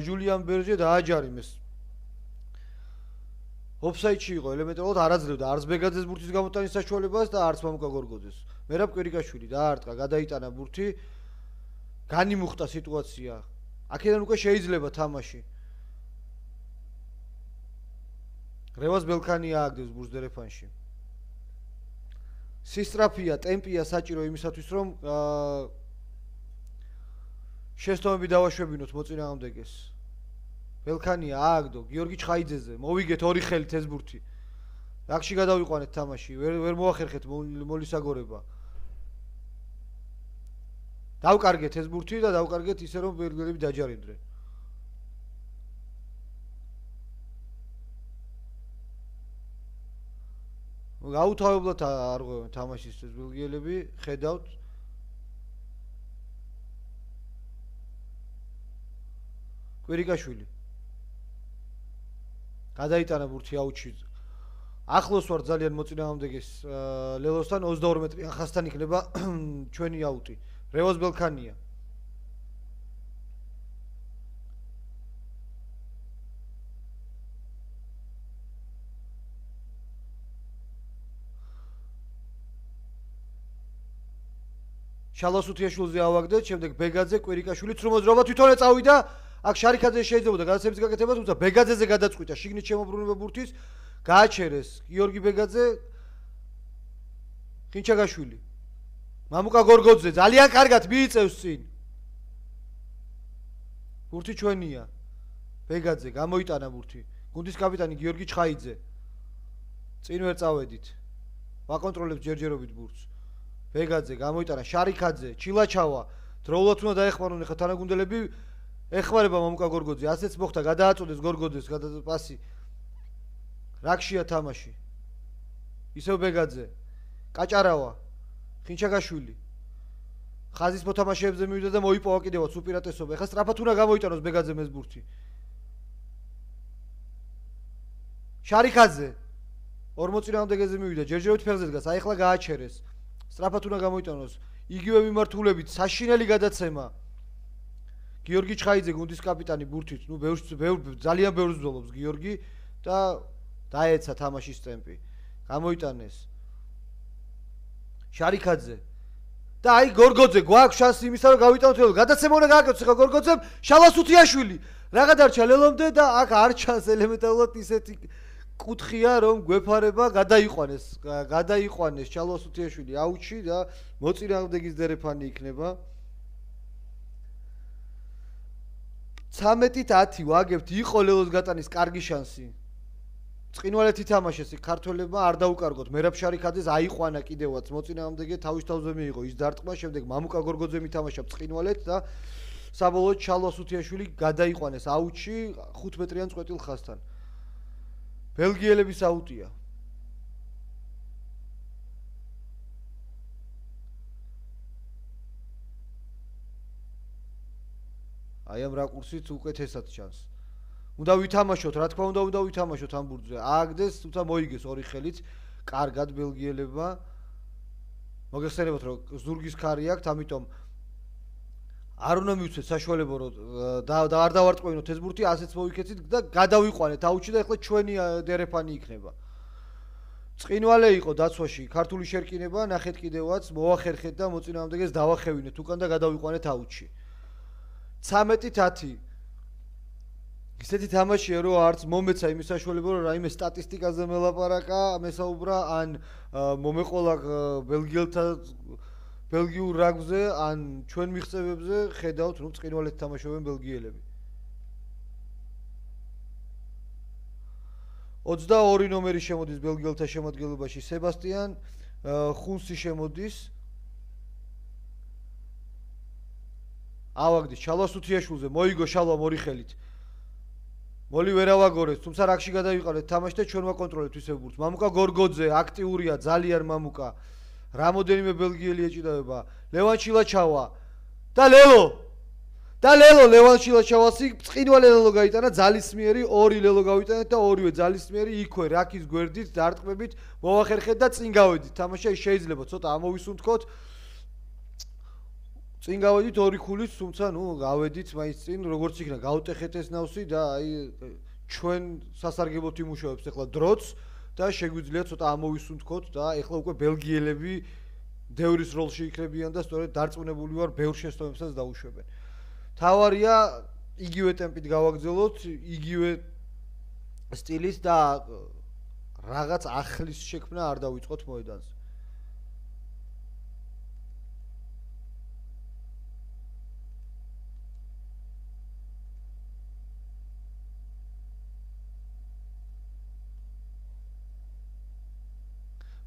ჟულიან ბერჟე დააჯარიმეს. ოფსაიდში იყო ელემენტარულად არ აძლევდა არც ბეგაძეს ბურთის გამოტანის საშუალებას და არც მამუკა გორგოძეს. მერაბ კვირიკაშვილი დაარტყა, გადაიტანა ბურთი. განიმუხტა სიტუაცია. აქედან უკვე შეიძლება თამაში. რევაზ ბელქანი ააგდეს ბურთს დერეფანში. სისტრაფია, ტემპია საჭირო იმისათვის რომ შეცდომები დავაშვებინოთ მოწინააღმდეგეს. ბელქანია ააგდო, გიორგი ჩხაიძეზე, მოვიგეთ ორი ხელით ეს ბურთი. რაგში გადავიყვანეთ თამაში, ვერ მოახერხეთ მოლისაგორება. დავკარგეთ ეს ბურთი და დავკარგეთ ისე რომ ბელგიელები დაჯარიმდნენ. გაუთავებლად არ ღვევენ თამაშის ეს ბელგიელები, ხედავთ. კვირიკაშვილი. გადაიტანა ბურთი აუჩი. ახლოს ვარ ძალიან მოწინააღმდეგეს ლელოსთან 22 მეტრი ახასთან იქნება ჩვენი აუტი. რევაზ ბელქანია. შალოსუთიაშვილზე ავაგდეთ, შემდეგ ბეგაძე, კვირიკაშვილი, ცრუმოძრობა თვითონე წავიდა. აქ შარიქაძე შეიძლებოდა გადაცემის გაკეთება, თუმცა ბეგაძეზე გადაწყვიტა შიგნით შემოbrunება ბურთის, გააჩერეს გიორგი ბეგაძე, ხინჩაგაშვილი. მამუკა გორგოძე ძალიან კარგად მიიწევს წინ. ბურთი ჩვენია. ბეგაძე გამოიტანა ბურთი. გუნდის კაპიტანი გიორგი ჩხაიძე. წინ ვერ წავედით. ვაკონტროლებს ჯერჯერობით ბურთს. ბეგაძე გამოიტანა შარიქაძე, ჩილაჩავა, დროულად უნდა დაეხმარონ ხა თანაგუნდელები. ეხმარება მამუკა გორგოძე, ასეც მოხდა, გადააწოდეს გორგოძეს, პასი. რაგშია თამაში. ისევ ბეგაძე, კაჭარავა, ხინჩაგაშვილი. ხაზის მოთამაშეებზე მივიდა და მოიპოვა კიდევაც უპირატესობა. ეხლა სწრაფად უნდა გამოიტანოს ბეგაძემ ეს ბურთი. შარიქაძე, ორ მოწინააღმდეგეზე მივიდა, ჯერჯერობით ფეხზე დგას, აი ეხლა გააჩერეს. სწრაფად უნდა გამოიტანოს. იგივე მიმართულებით საშინელი გადაცემა. გიორგი ჩხაიძე გუნდის კაპიტანი ბურთით, ძალიან ბევრს ბრძოლობს გიორგი და დაეცა თამაშის ტემპი. გამოიტანეს შარიქაძე და აი გორგოძე გვაქვს შანსი იმისა რომ გავიტანოთ ელო. გადაცემა უნდა გააკეთოს ხა გორგოძემ შალასუთიაშვილი. რა გადარჩა ლელომდე და აქ არ ჩანს ელემენტარულად ისეთი კუთხია რომ გვეფარება გადაიყვანეს შალასუთიაშვილი აუჩი და მოწინააღმდეგის დერეფანი იქნება. 13-10 ვაგებთ იყო ლელოს გატანის კარგი შანსი. წინვალეთი თამაშეს ქართველებმა არ დაუკარგოთ. მერაბ შარიქაძეს აიყვანა კიდევაც მოწინააღმდეგე თავის თავზე მიიღო ის დარტყმა, შემდეგ მამუკა გორგოძე მითამაშა წინვალეთ და საბოლოოდ შალვასუთიაშვილი გადაიყვანეს აუტში 5 მეტრიან წვეტილ ხაზთან. ბელგიელების აუტია. აი ამ რაკურსით უკეთესად ჩანს. უნდა ვითამაშოთ, რა თქმა უნდა ვითამაშოთ ამ ბურთზე. ააგდეს, თუმცა მოიგეს ორი ხელით. კარგად ბელგიელებმა. მოგეხსენებათ რომ ზურგის ქარი აქვს, ამიტომ არ უნდა მივცეთ საშუალება რომ არ დავარტყმევინოთ ეს ბურთი, ასეც მოვიქეცით და გადავიყვანეთ აუჩი და ეხლა ჩვენი დერეფანი იქნება. წინვალე იყო დაცვაში ქართული შერკინება, ნახეთ კიდევაც, მოახერხეთ და მოწინააღმდეგეს დავახევინეთ უკან და გადავიყვანეთ აუჩი. 13-10 ისეთი თამაშია რომ არც მომეცა იმის საშუალება რომ რაიმე სტატისტიკაზე მელაპარაკა, მესაუბრა ან მომეყოლა ბელგიურ რაგბზე ან ჩვენ მიღწევებზე ხედავთ რომ წინვალეთ თამაშობენ ბელგიელები. 22 ნომერი შემოდის ბელგიელთა შემადგენლობაში, სებასტიან ხუნსი შემოდის. ავაგდის შალვასუთიაშვილზე მოიგო შალვა მორი ხელით. მოლი ვერავაგორეს, თუმცა რაგში გადავიყარეთ თამაში და ჩვენ ვაკონტროლეთ ისევ ბურთს. მამუკა გორგოძე აქტიურია, ძალიან მამუკა. რამოდენიმე ბელგიელი ეჭიდაება. ლევან შილაჩავა და ლელო ლევან შილაჩავასი წინვალე ლელო გაიტანა, ძალისმიერი ორი ლელო გავიტანეთ და ორივე ძალისმიერი იქვე რაკის გვერდით დარტყმებით მოვახერხეთ და წინ გავედით. თამაში შეიძლება ცოტა ამოვისუნთქოთ. წინ გავედით ორი ქულით, თუმცა გავედით მაინც წინ როგორც იქნა გავტეხეთ ეს ნავსი და აი ჩვენ სასარგებლოდ იმუშავებს ახლა დროც და შეგვიძლია ცოტა ამოვისუნთქოთ და ახლა უკვე ბელგიელები დევრის როლში იქნებიან და სწორედ დარწმუნებული ვარ ბევრ შეცდომებსაც დაუშვებენ. თავარია იგივე ტემპით გავაგრძელოთ, იგივე სტილის და რაღაც ახლის შექმნა არ დავიწყოთ მოედანზე.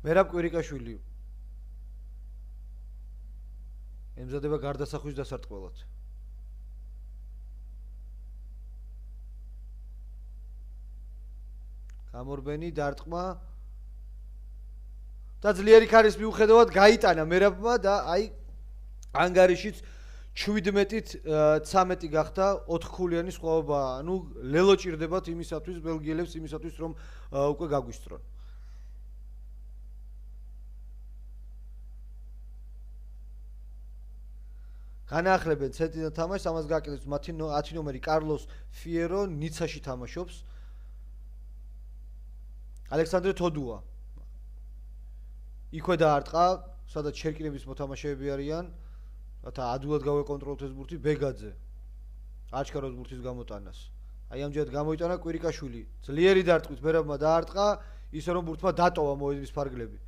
მერაბ კვირიკაშვილი ემზადება გარდასახვის დასარტყმელად. გამორბენი დარტყმა და ძლიერი ქარის მიუხედავად გაიტანა მერაბმა და აი ანგარიშიც 17-ით 13 გახდა 4 ქულიანი სხვაობა. ანუ ლელო ჭირდებათ იმისათვის ბელგიელებს იმისათვის რომ უკვე გაგვისწრონ. განაახლებენ ცენტრიდან თამაშს, ამას გააკეთებს 10 ნომერი კარლოს ფიერო, ნიცაში თამაშობს. ალექსანდრე თოდუა. იქვე დაარტყა, სადაც შერკინების მოთამაშეები არიან, რათა ადვილად გავეკონტროლოთ ეს ბურთი ბეგაძე. აჩქაროს ბურთის გამოტანას. აი ამჯერად გამოიტანა კვირიკაშვილი. ძლიერი დარტყმით მერაბმა დაარტყა, ისე რომ ბურთმა დატოვა მოედნის ფარგლები.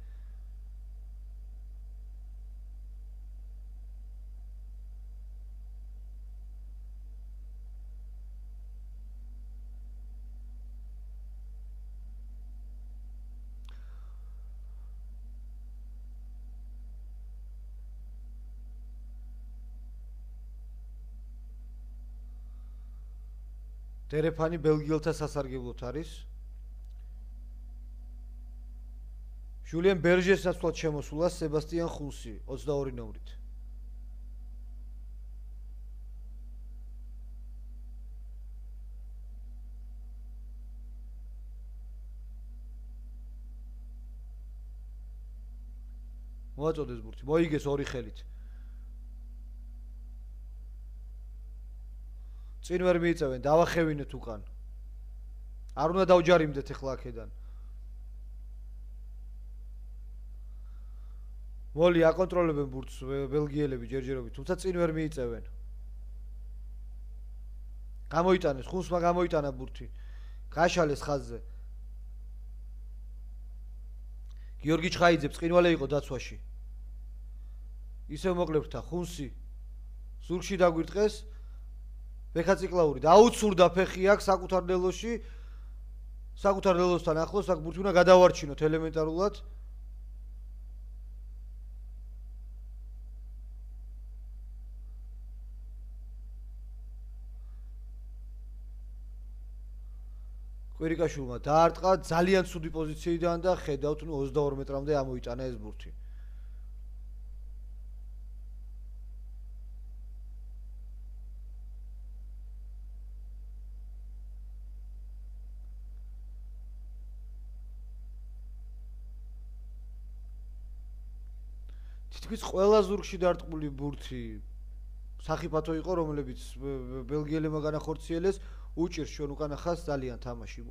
დერეფანი ბელგიელთა სასარგებლოდ არის. ჟულიან ბერჟეს ნაცვლად შემოსულა სებასტიან ხუნსი 22 ნომრით. მოაწოდეს ბურთი, მოიგეს ორი ხელით. წინ ვერ მიიწევენ, დავახევინეთ უკან. არ უნდა დავჯარიმდეთ ახლა აქედან. მოლი აკონტროლებენ ბურთს ბელგიელები ჯერჯერობით, თუმცა წინ ვერ მიიწევენ. გამოიტანეს, ხუნსმა გამოიტანა ბურთი. გაშალეს ხაზზე. გიორგი ჩხაიძე წინვალე იყო დაცვაში. ისევ მოკლეფთა ხუნსი ზურგში დაგვირტყეს. ბექაწიკლაური დაუცურდა ფეხი აქ საკუთარ დელოში. საკუთარ დელოსთან ახლოს აქ ბურთი უნდა გადავარჩინოთ ელემენტარულად. კვირიკაშვილმა დაარტყა ძალიან ცუდი პოზიციიდან და ხედავთ 22 მეტრამდე ამოიტანა ეს ბურთი. თითქმის ყველა ზურგში დარტყმული ბურთი სახიფათო იყო, რომლებიც ბელგიელებმა განახორციელეს. უჭირს ჩვენ უკანა ხაზს ძალიან თამაში.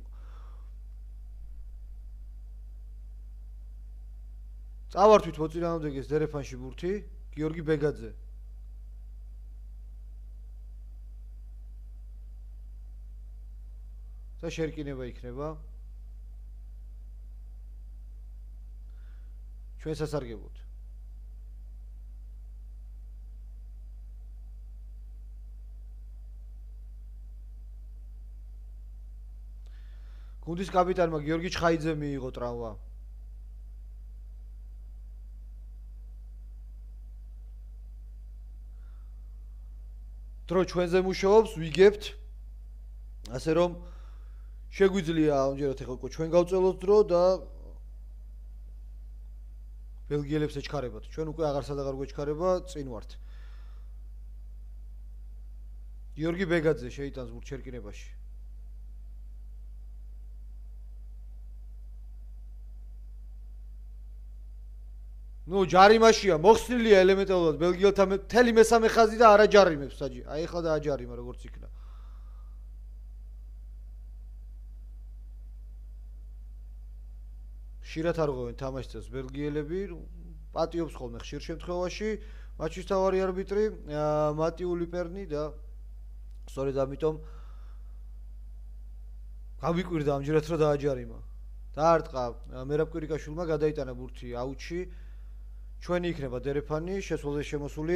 წავართვით მოწინააღმდეგეს დერეფანში ბურთი, გიორგი ბეგაძე. და შერკინება იქნება. ჩვენ სასარგებლოდ. გუნდის კაპიტანმა გიორგი ჩხაიძე მიიღო ტრავმა. დრო ჩვენზე მუშაობს, ვიგებთ. ასე რომ შეგვიძლია ამჯერად ეხლა ჩვენ გავწელოთ დრო და ბელგიელებს ეჩქარებათ. ჩვენ უკვე აღარ სადაღარ გვეჩქარება, წინ ვართ. გიორგი ბეგაძე შეიტანს ბურთს შერკინებაში. ნუ ჯარიმაშია, მოხსნილია ელემენტარულად ბელგიელთა მთელი მესამე ხაზი და არა ჯარიმებს საჯი. აი ახლა დააჯარიმა როგორც იქნა. ხშირად არღვევენ თამაშს ბელგიელები, პატიობს ხოლმე ხშირ შემთხვევაში, მატჩის თავარი არბიტრი მატიუ ლიპერნი და სწორედ ამიტომ გავიკვირდა ამჯერად რომ დააჯარიმა. დაარტყა მერაბ კვირიკაშვილმა, გადაიტანა ბურთი აუჩი. ჩვენი იქნება დერეფანი, შესვლაზე შემოსული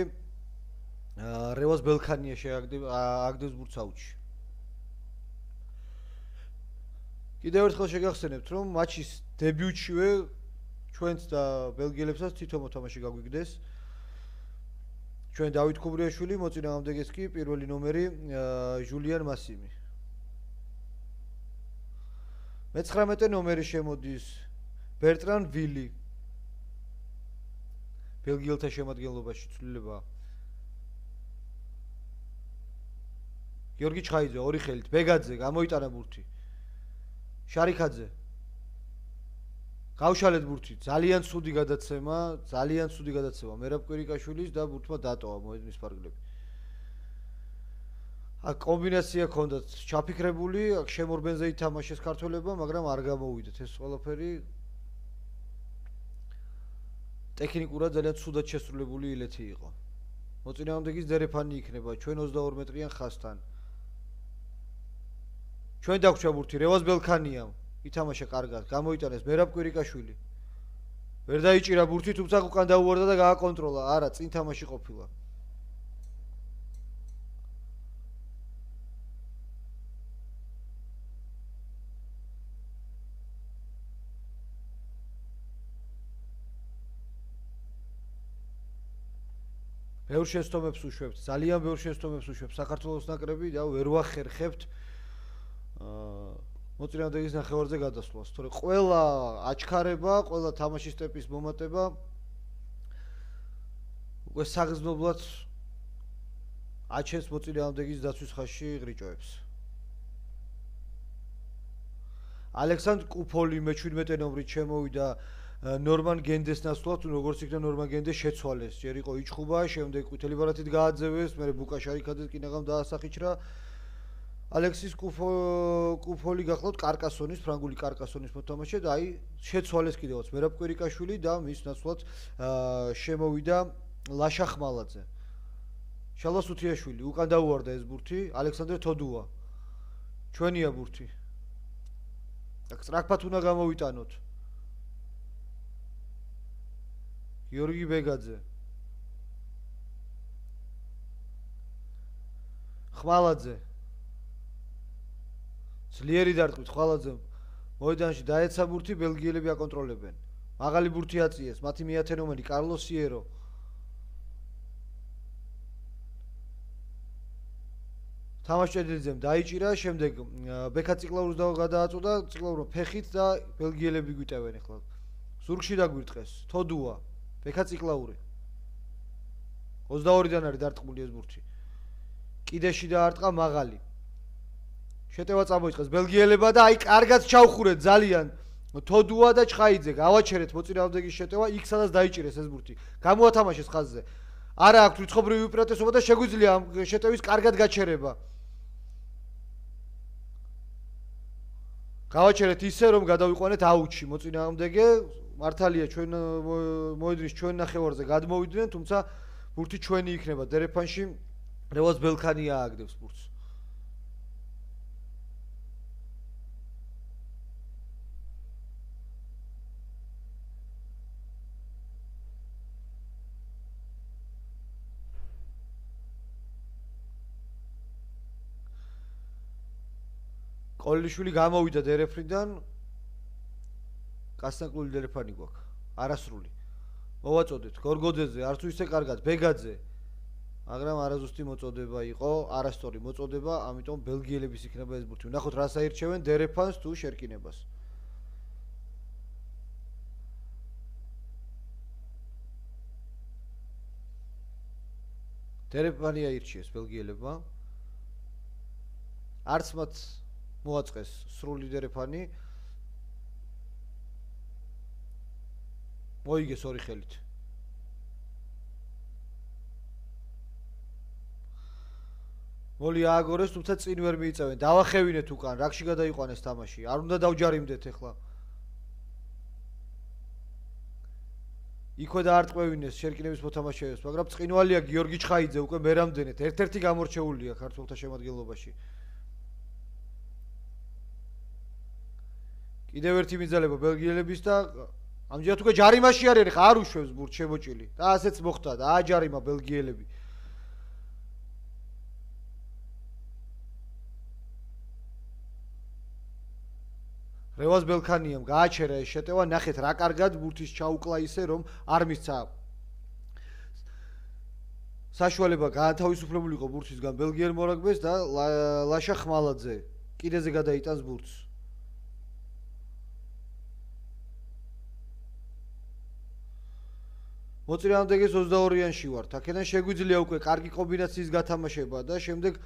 რევაზ ბელქანია შეაგდებს ბურთს აუჩი. კიდევ ერთხელ შეგახსენებთ, რომ მატჩის დებიუტშივე ჩვენც და ბელგიელებსაც თვითონ მოთამაშე გაგვიგდეს. ჩვენ დავით ქუბრიაშვილი, მოწინააღმდეგეს კი პირველი ნომერი ჟულიან მასიმი. მე-19 ნომერი შემოდის ბერტრან ვილი. ბელგიელთა შემადგენლობაში ცვლილება. გიორგი ჩხაიძე ორი ხელით, ბეგაძე გამოიტანა ბურთი. შარიქაძე გავშალეთ ბურთი, ძალიან ცუდი გადაცემა, მერაბ კვირიკაშვილის და ბურთმა დატოვა მოედნის ფარგლები. აქ კომბინაცია ჰქონდათ ჩაფიქრებული, აქ შემორბენზე ითამაშეს ქართველებმა, მაგრამ არ გამოუვიდეთ ეს ყველაფერი. ტექნიკურად ძალიან ცუდად შესრულებული ილეთი იყო. მოწინააღმდეგის დერეფანი იქნება ჩვენ 22 მეტრიან ხაზთან. ჩვენ დაგვრჩა ბურთი რევაზ ბელქანიამ, ითამაშა კარგად, გამოიტანეს მერაბ კვირიკაშვილი. ვერ დაიჭირა ბურთი, თუმცა უკან დაუვარდა და გააკონტროლა. არა, წინ თამაში ყოფილა. ბევრ შეცდომებს უშვებთ, ძალიან ბევრ შეცდომებს უშვებთ საქართველოს ნაკრები და ვერ ვახერხებთ მოწინააღმდეგის ნახევარზე გადასვლას. თორე ყველა აჩქარება, ყველა თამაშის ტემპის მომატება უკვე საგრძნობლად აჩენს მოწინააღმდეგის დაცვის ხაზში ღრიჭოებს. ალექსანდრ კუფოლი მე-17 ნომრით შემოვიდა ნორმან გენდეს ნაცვლად, როგორც იქნა ნორმან გენდე შეცვალეს. ჯერ იყო იჩხუბა, შემდეგ ყვითელი ბარათით გააძევეს, მერე ბუკა შარიქაძეს კინაღამ დაასახიჩრა. ალექსის კუფოლი გახლავთ კარკასონის, ფრანგული კარკასონის მოთამაშე და აი შეცვალეს კიდევაც მერაბ კვირიკაშვილი და მის ნაცვლად შემოვიდა ლაშა ხმალაძე. შალვა სუთიაშვილი უკან დაუვარდა ეს ბურთი, ალექსანდრე თოდუა. ჩვენია ბურთი. აქ სწრაფად უნდა გამოვიტანოთ. გიორგი ბეგაძე. ხმალაძე. ძლიერი დარტყმით ხმალაძემ. მოედანში დაეცა ბურთი, ბელგიელები აკონტროლებენ. მაღალი ბურთი აწიეს, მათი მეათენომენი კარლოს სიერო. თამაშ ჭედლიძემ დაიჭირა, შემდეგ ბექა ციკლაურს გადააწოდა, ციკლაურმა ფეხით და ბელგიელები გვიტევენ ახლა. ზურგში დაგვირტყეს, თოდუა, ბექა ციკლაური. 22-დან არის დარტყმული ეს ბურთი. კიდეში დაარტყა მაღალი. შეტევა წამოიწყეს ბელგიელებმა და აი კარგად ჩავხურეთ ძალიან თოდუა და ჩხაიძე გავაჩერეთ მოწინააღმდეგის შეტევა იქ სადაც დაიჭირეს ეს ბურთი. გამოათამაშეს ხაზზე. არა აქვს რიცხობრივი უპირატესობა და შეგვიძლია ამ შეტევის კარგად გაჩერება. გავაჩერეთ ისე რომ გადავიყვანეთ აუტში მოწინააღმდეგე მართალია ჩვენ მოედნის ჩვენ ნახევარზე გადმოვიდნენ თუმცა ბურთი ჩვენი იქნება დერეფანში რევაზ ბელქანია ააგდებს ბურთს. ყოლიშვილი გამოვიდა დერეფრიდან კასტანკლული დერეფანი გვაქვს არასრული მოვაწოდეთ გორგოძეზე არც ისე კარგად ბეგაძე მაგრამ არაზუსტი მოწოდება იყო არასწორი მოწოდება ამიტომ ბელგიელების იქნება ეს ბურთი ვნახოთ რას აირჩევენ დერეფანს თუ შერკინებას დერეფანი აირჩიეს ბელგიელებმა არც მათ მოაწყეს სრული დერეფანი მოიგეს ორი ხელით მოლი ააგორეს თუმცა წინ ვერ მიიწევენ დავახევინეთ უკან რაგში გადაიყვანეს თამაში არ უნდა დავჯარიმდეთ ახლა იქვე დაარტყმევინეს შერკინების მოთამაშეებს მაგრამ წინვალია გიორგი ჩხაიძე უკვე მერამდენეთ ერთ-ერთი გამორჩეულია ქართველთა შემადგენლობაში კიდევ ერთი მიძალება ბელგიელების და ამჯერად უკვე ჯარიმაში არის ხა არ უშვებს ბურთს შემოჭილი და ასეც მოხდა და ააჯარიმა ბელგიელები რევაზ ბელქანიამ გააჩერა ეს შეტევა ნახეთ რა კარგად ბურთის ჩაუკლა ისე რომ არ მისცა საშუალება გაათავისუფლებულიყო ბურთისგან ბელგიელ მორაგბეს და ლაშა ხმალაძე კიდეზე გადაიტანს ბურთს მოწინააღმდეგეს 22-იანში ვართ. აქედან შეგვიძლია უკვე კარგი კომბინაციის გათამაშება და შემდეგ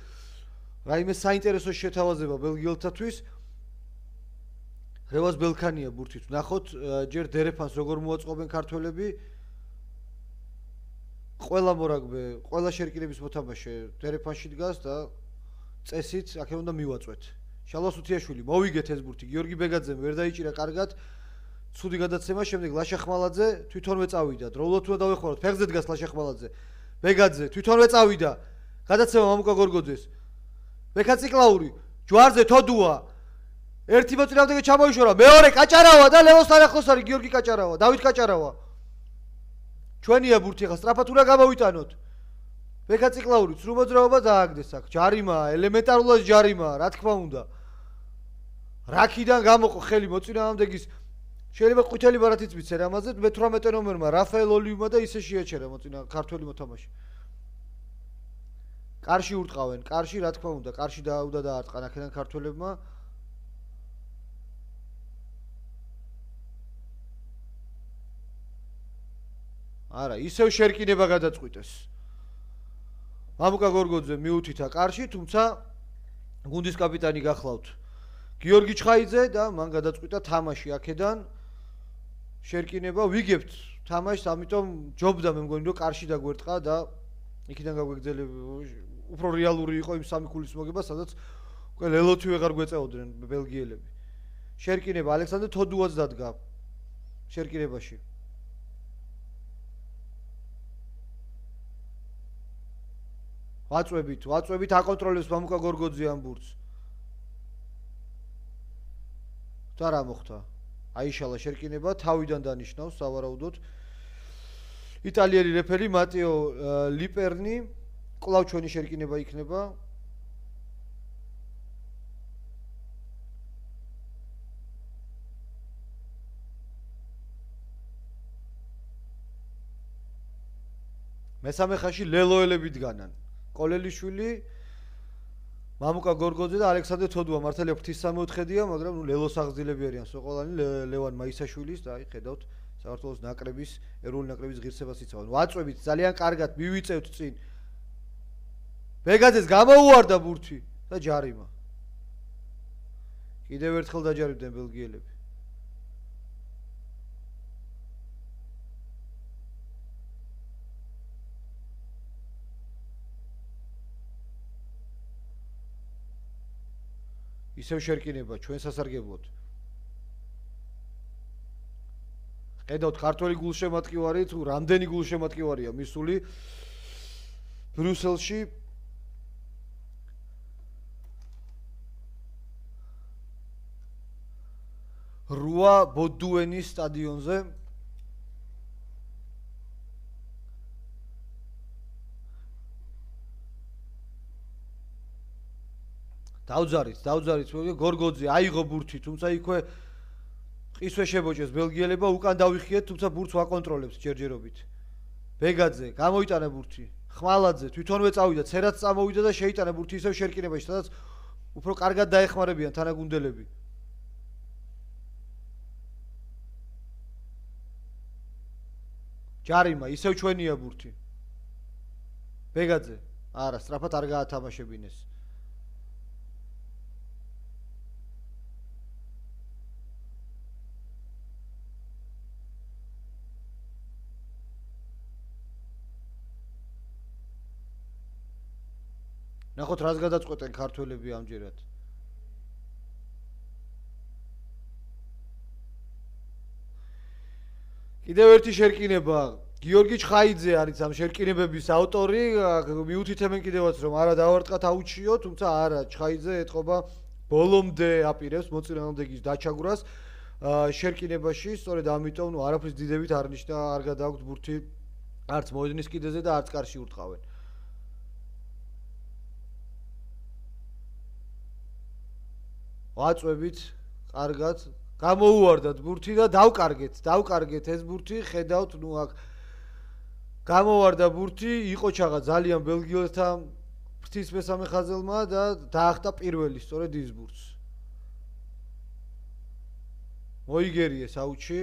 რაიმე საინტერესო შეთავაზება ბელგიელთათვის. რევაზ ბელქანია ბურთით. ნახოთ ჯერ დერეფანს როგორ მოაწყობენ ქართველები. ყველა მორაგბე, ყველა შერკინების მოთამაშე დერეფანში დგას და წესით აქე უნდა მივაწვეთ. შალვა სუთიაშვილი მოვიგეთ ეს ბურთი. გიორგი ბეგაძემ ვერ დაიჭირა კარგად. ცუდი გადაცემა შემდეგ ლაშა ხმალაძე თვითონვე წავიდა დროულად უნდა დავეხმაროთ ფეხზე დგას ლაშა ხმალაძე ბეგაძე თვითონვე წავიდა გადაცემა მამუკა გორგოძეს ბექა ციკლაური ჯვარზე თოდუა ერთი მოწინააღმდეგე ჩამოიშორა მეორე კაჭარავა და ლევოსთან ახლოს არის გიორგი კაჭარავა დავით კაჭარავა ჩვენია ბურთი ხა სწრაფად უნდა გამოვიტანოთ ბექა ციკლაური ცრუ მოძრაობა დააგდეს აქ ჯარიმაა ელემენტარულად ჯარიმაა რა თქმა უნდა რაკიდან გამოყო ხელი მოწინააღმდეგის შეიძლება ყვითელი ბარათიც მიცერ ამაზე მე-18 ნომერმა რაფაელ ოლიუმა და ისე შეაჩერა მოწინა ქართველი მოთამაშე. კარში ურტყავენ, კარში რა თქმა უნდა, კარში დააუდა დაარტყან აქედან ქართველებმა. არა, ისევ შერკინება გადაწყვიტეს. მამუკა გორგოძე მიუთითა კარში, თუმცა გუნდის კაპიტანი გახლავთ გიორგი ჩხაიძე და მან გადაწყვიტა თამაში აქედან შერკინება ვიგებთ თამაშს ამიტომ ჯობდა მე მგონი რომ კარში დაგვერტყა და იქიდან გაგვეგზელებ უფრო რეალური იყო იმ სამი ქულის მოგება სადაც უკვე ლელოთი ვეღარ გვეწეოდნენ ბელგიელები. შერკინება ალექსანდრე თოდუაც დადგა შერკინებაში. ვაწვევით აკონტროლებს მამუკა გორგოძე ამ ბურთს. და რა მოხდა? აიშალა შერკინება, თავიდან დანიშნავს სავარაუდოდ. იტალიელი რეფერი მატეო ლიპერნი კვლავ ჩვენი შერკინება იქნება. მესამე ხაზში ლელოელები დგანან. კოლელიშვილი, მამუკა გორგოძე და ალექსანდრე თოდუა მართალია ღვთისმოთხედია, მაგრამ ნუ ლელოს აღზრდილები არიან სოყოლანი, ლევან მაისაშვილის და აი ხედავთ საქართველოს ნაკრების ეროვნული ნაკრების ღირსებას იცავენ. ვაწვევით ძალიან კარგად მივიწევთ წინ. ბეგაძეს გამოუვარდა ბურთი და ჯარიმა. კიდევ ერთხელ დაჯარებდნენ ბელგიელები. ისევ შერკინება ჩვენ სასარგებლოდ. ხედავთ ქართველი გულშემატკივარი თუ რამდენი გულშემატკივარია მისული ბრიუსელში. რუა ბოდუენის სტადიონზე. დავძარით გორგოძე აიღო ბურთი, თუმცა იქვე ყისვე შებოჭეს ბელგიელებმა, უკან დავიხიეთ, თუმცა ბურთს ვაკონტროლებს ჯერჯერობით. ბეგაძე გამოიტანა ბურთი. ხმალაძე თვითონვე წავიდა, ცერაც წამოვიდა და შეიტანა ბურთი ისევ შერკინებაში, სადაც უფრო კარგად დაეხმარებიან თანაგუნდელები. ჯარიმა ისევ ჩვენია ბურთი. ბეგაძე არა, სწრაფად არ გაათამაშებინეს. ნახოთ რას გადაწყვეტენ ქართველები ამჯერად. კიდევ ერთი შერკინება, გიორგი ჩხაიძე არის ამ შერკინებების ავტორი, მიუთითებენ კიდევაც რომ არა დავარტყათ აუჩიო, თუმცა არა, ჩხაიძე ეთყობა ბოლომდე აპირებს მოწინააღმდეგის დაჩაგვრას შერკინებაში, სწორედ ამიტომ ნუ არაფრის დიდებით არ ნიშნა, არ გადააქვთ ბურთი არც მოედნის კიდეზე და არც კარში ურტყავენ. ვაწვევით კარგად გამოუვარდათ ბურთი და დავკარგეთ ეს ბურთი, ხედავთ ნუ აქ გამოვარდა ბურთი, იყო ჩაღა ძალიან ბელგიელთა ფრთის მესამე ხაზელმა და დაახტა პირველი სწორედ ის ბურთს. მოიგერიეს აუჩი.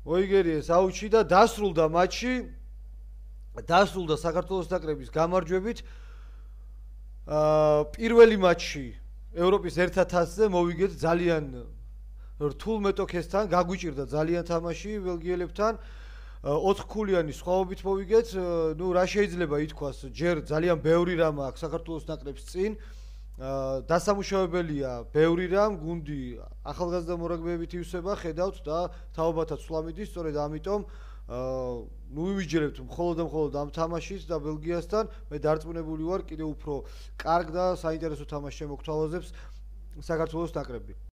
მოიგერიეს აუჩი და დასრულდა მატჩი. დასრულდა საქართველოს ნაკრების გამარჯვებით. პირველი მატჩი ევროპის ერთ თასზე მოვიგეთ ძალიან რთულ მეტოქესთან, გაგვიჭირდა ძალიან თამაში ბელგიელებთან. 4 ქულიანი სხვაობით მოვიგეთ. ნუ რა შეიძლება ითქვას, ჯერ ძალიან ბევრი რამ აქვს საქართველოს ნაკრებს წინ. დასამუშავებელია ბევრი რამ, გუნდი ახალგაზრდა მორაგბეებით ივსება, ხედავთ და თაობათაც სულამიდის, სწორედ ამიტომ ნუ ვიჯერებთ მხოლოდ და მხოლოდ ამ თამაშის და ბელგიასთან. მე დარწმუნებული ვარ, კიდევ უფრო კარგ და საინტერესო თამაშს შემოგთავაზებს საქართველოს ნაკრები.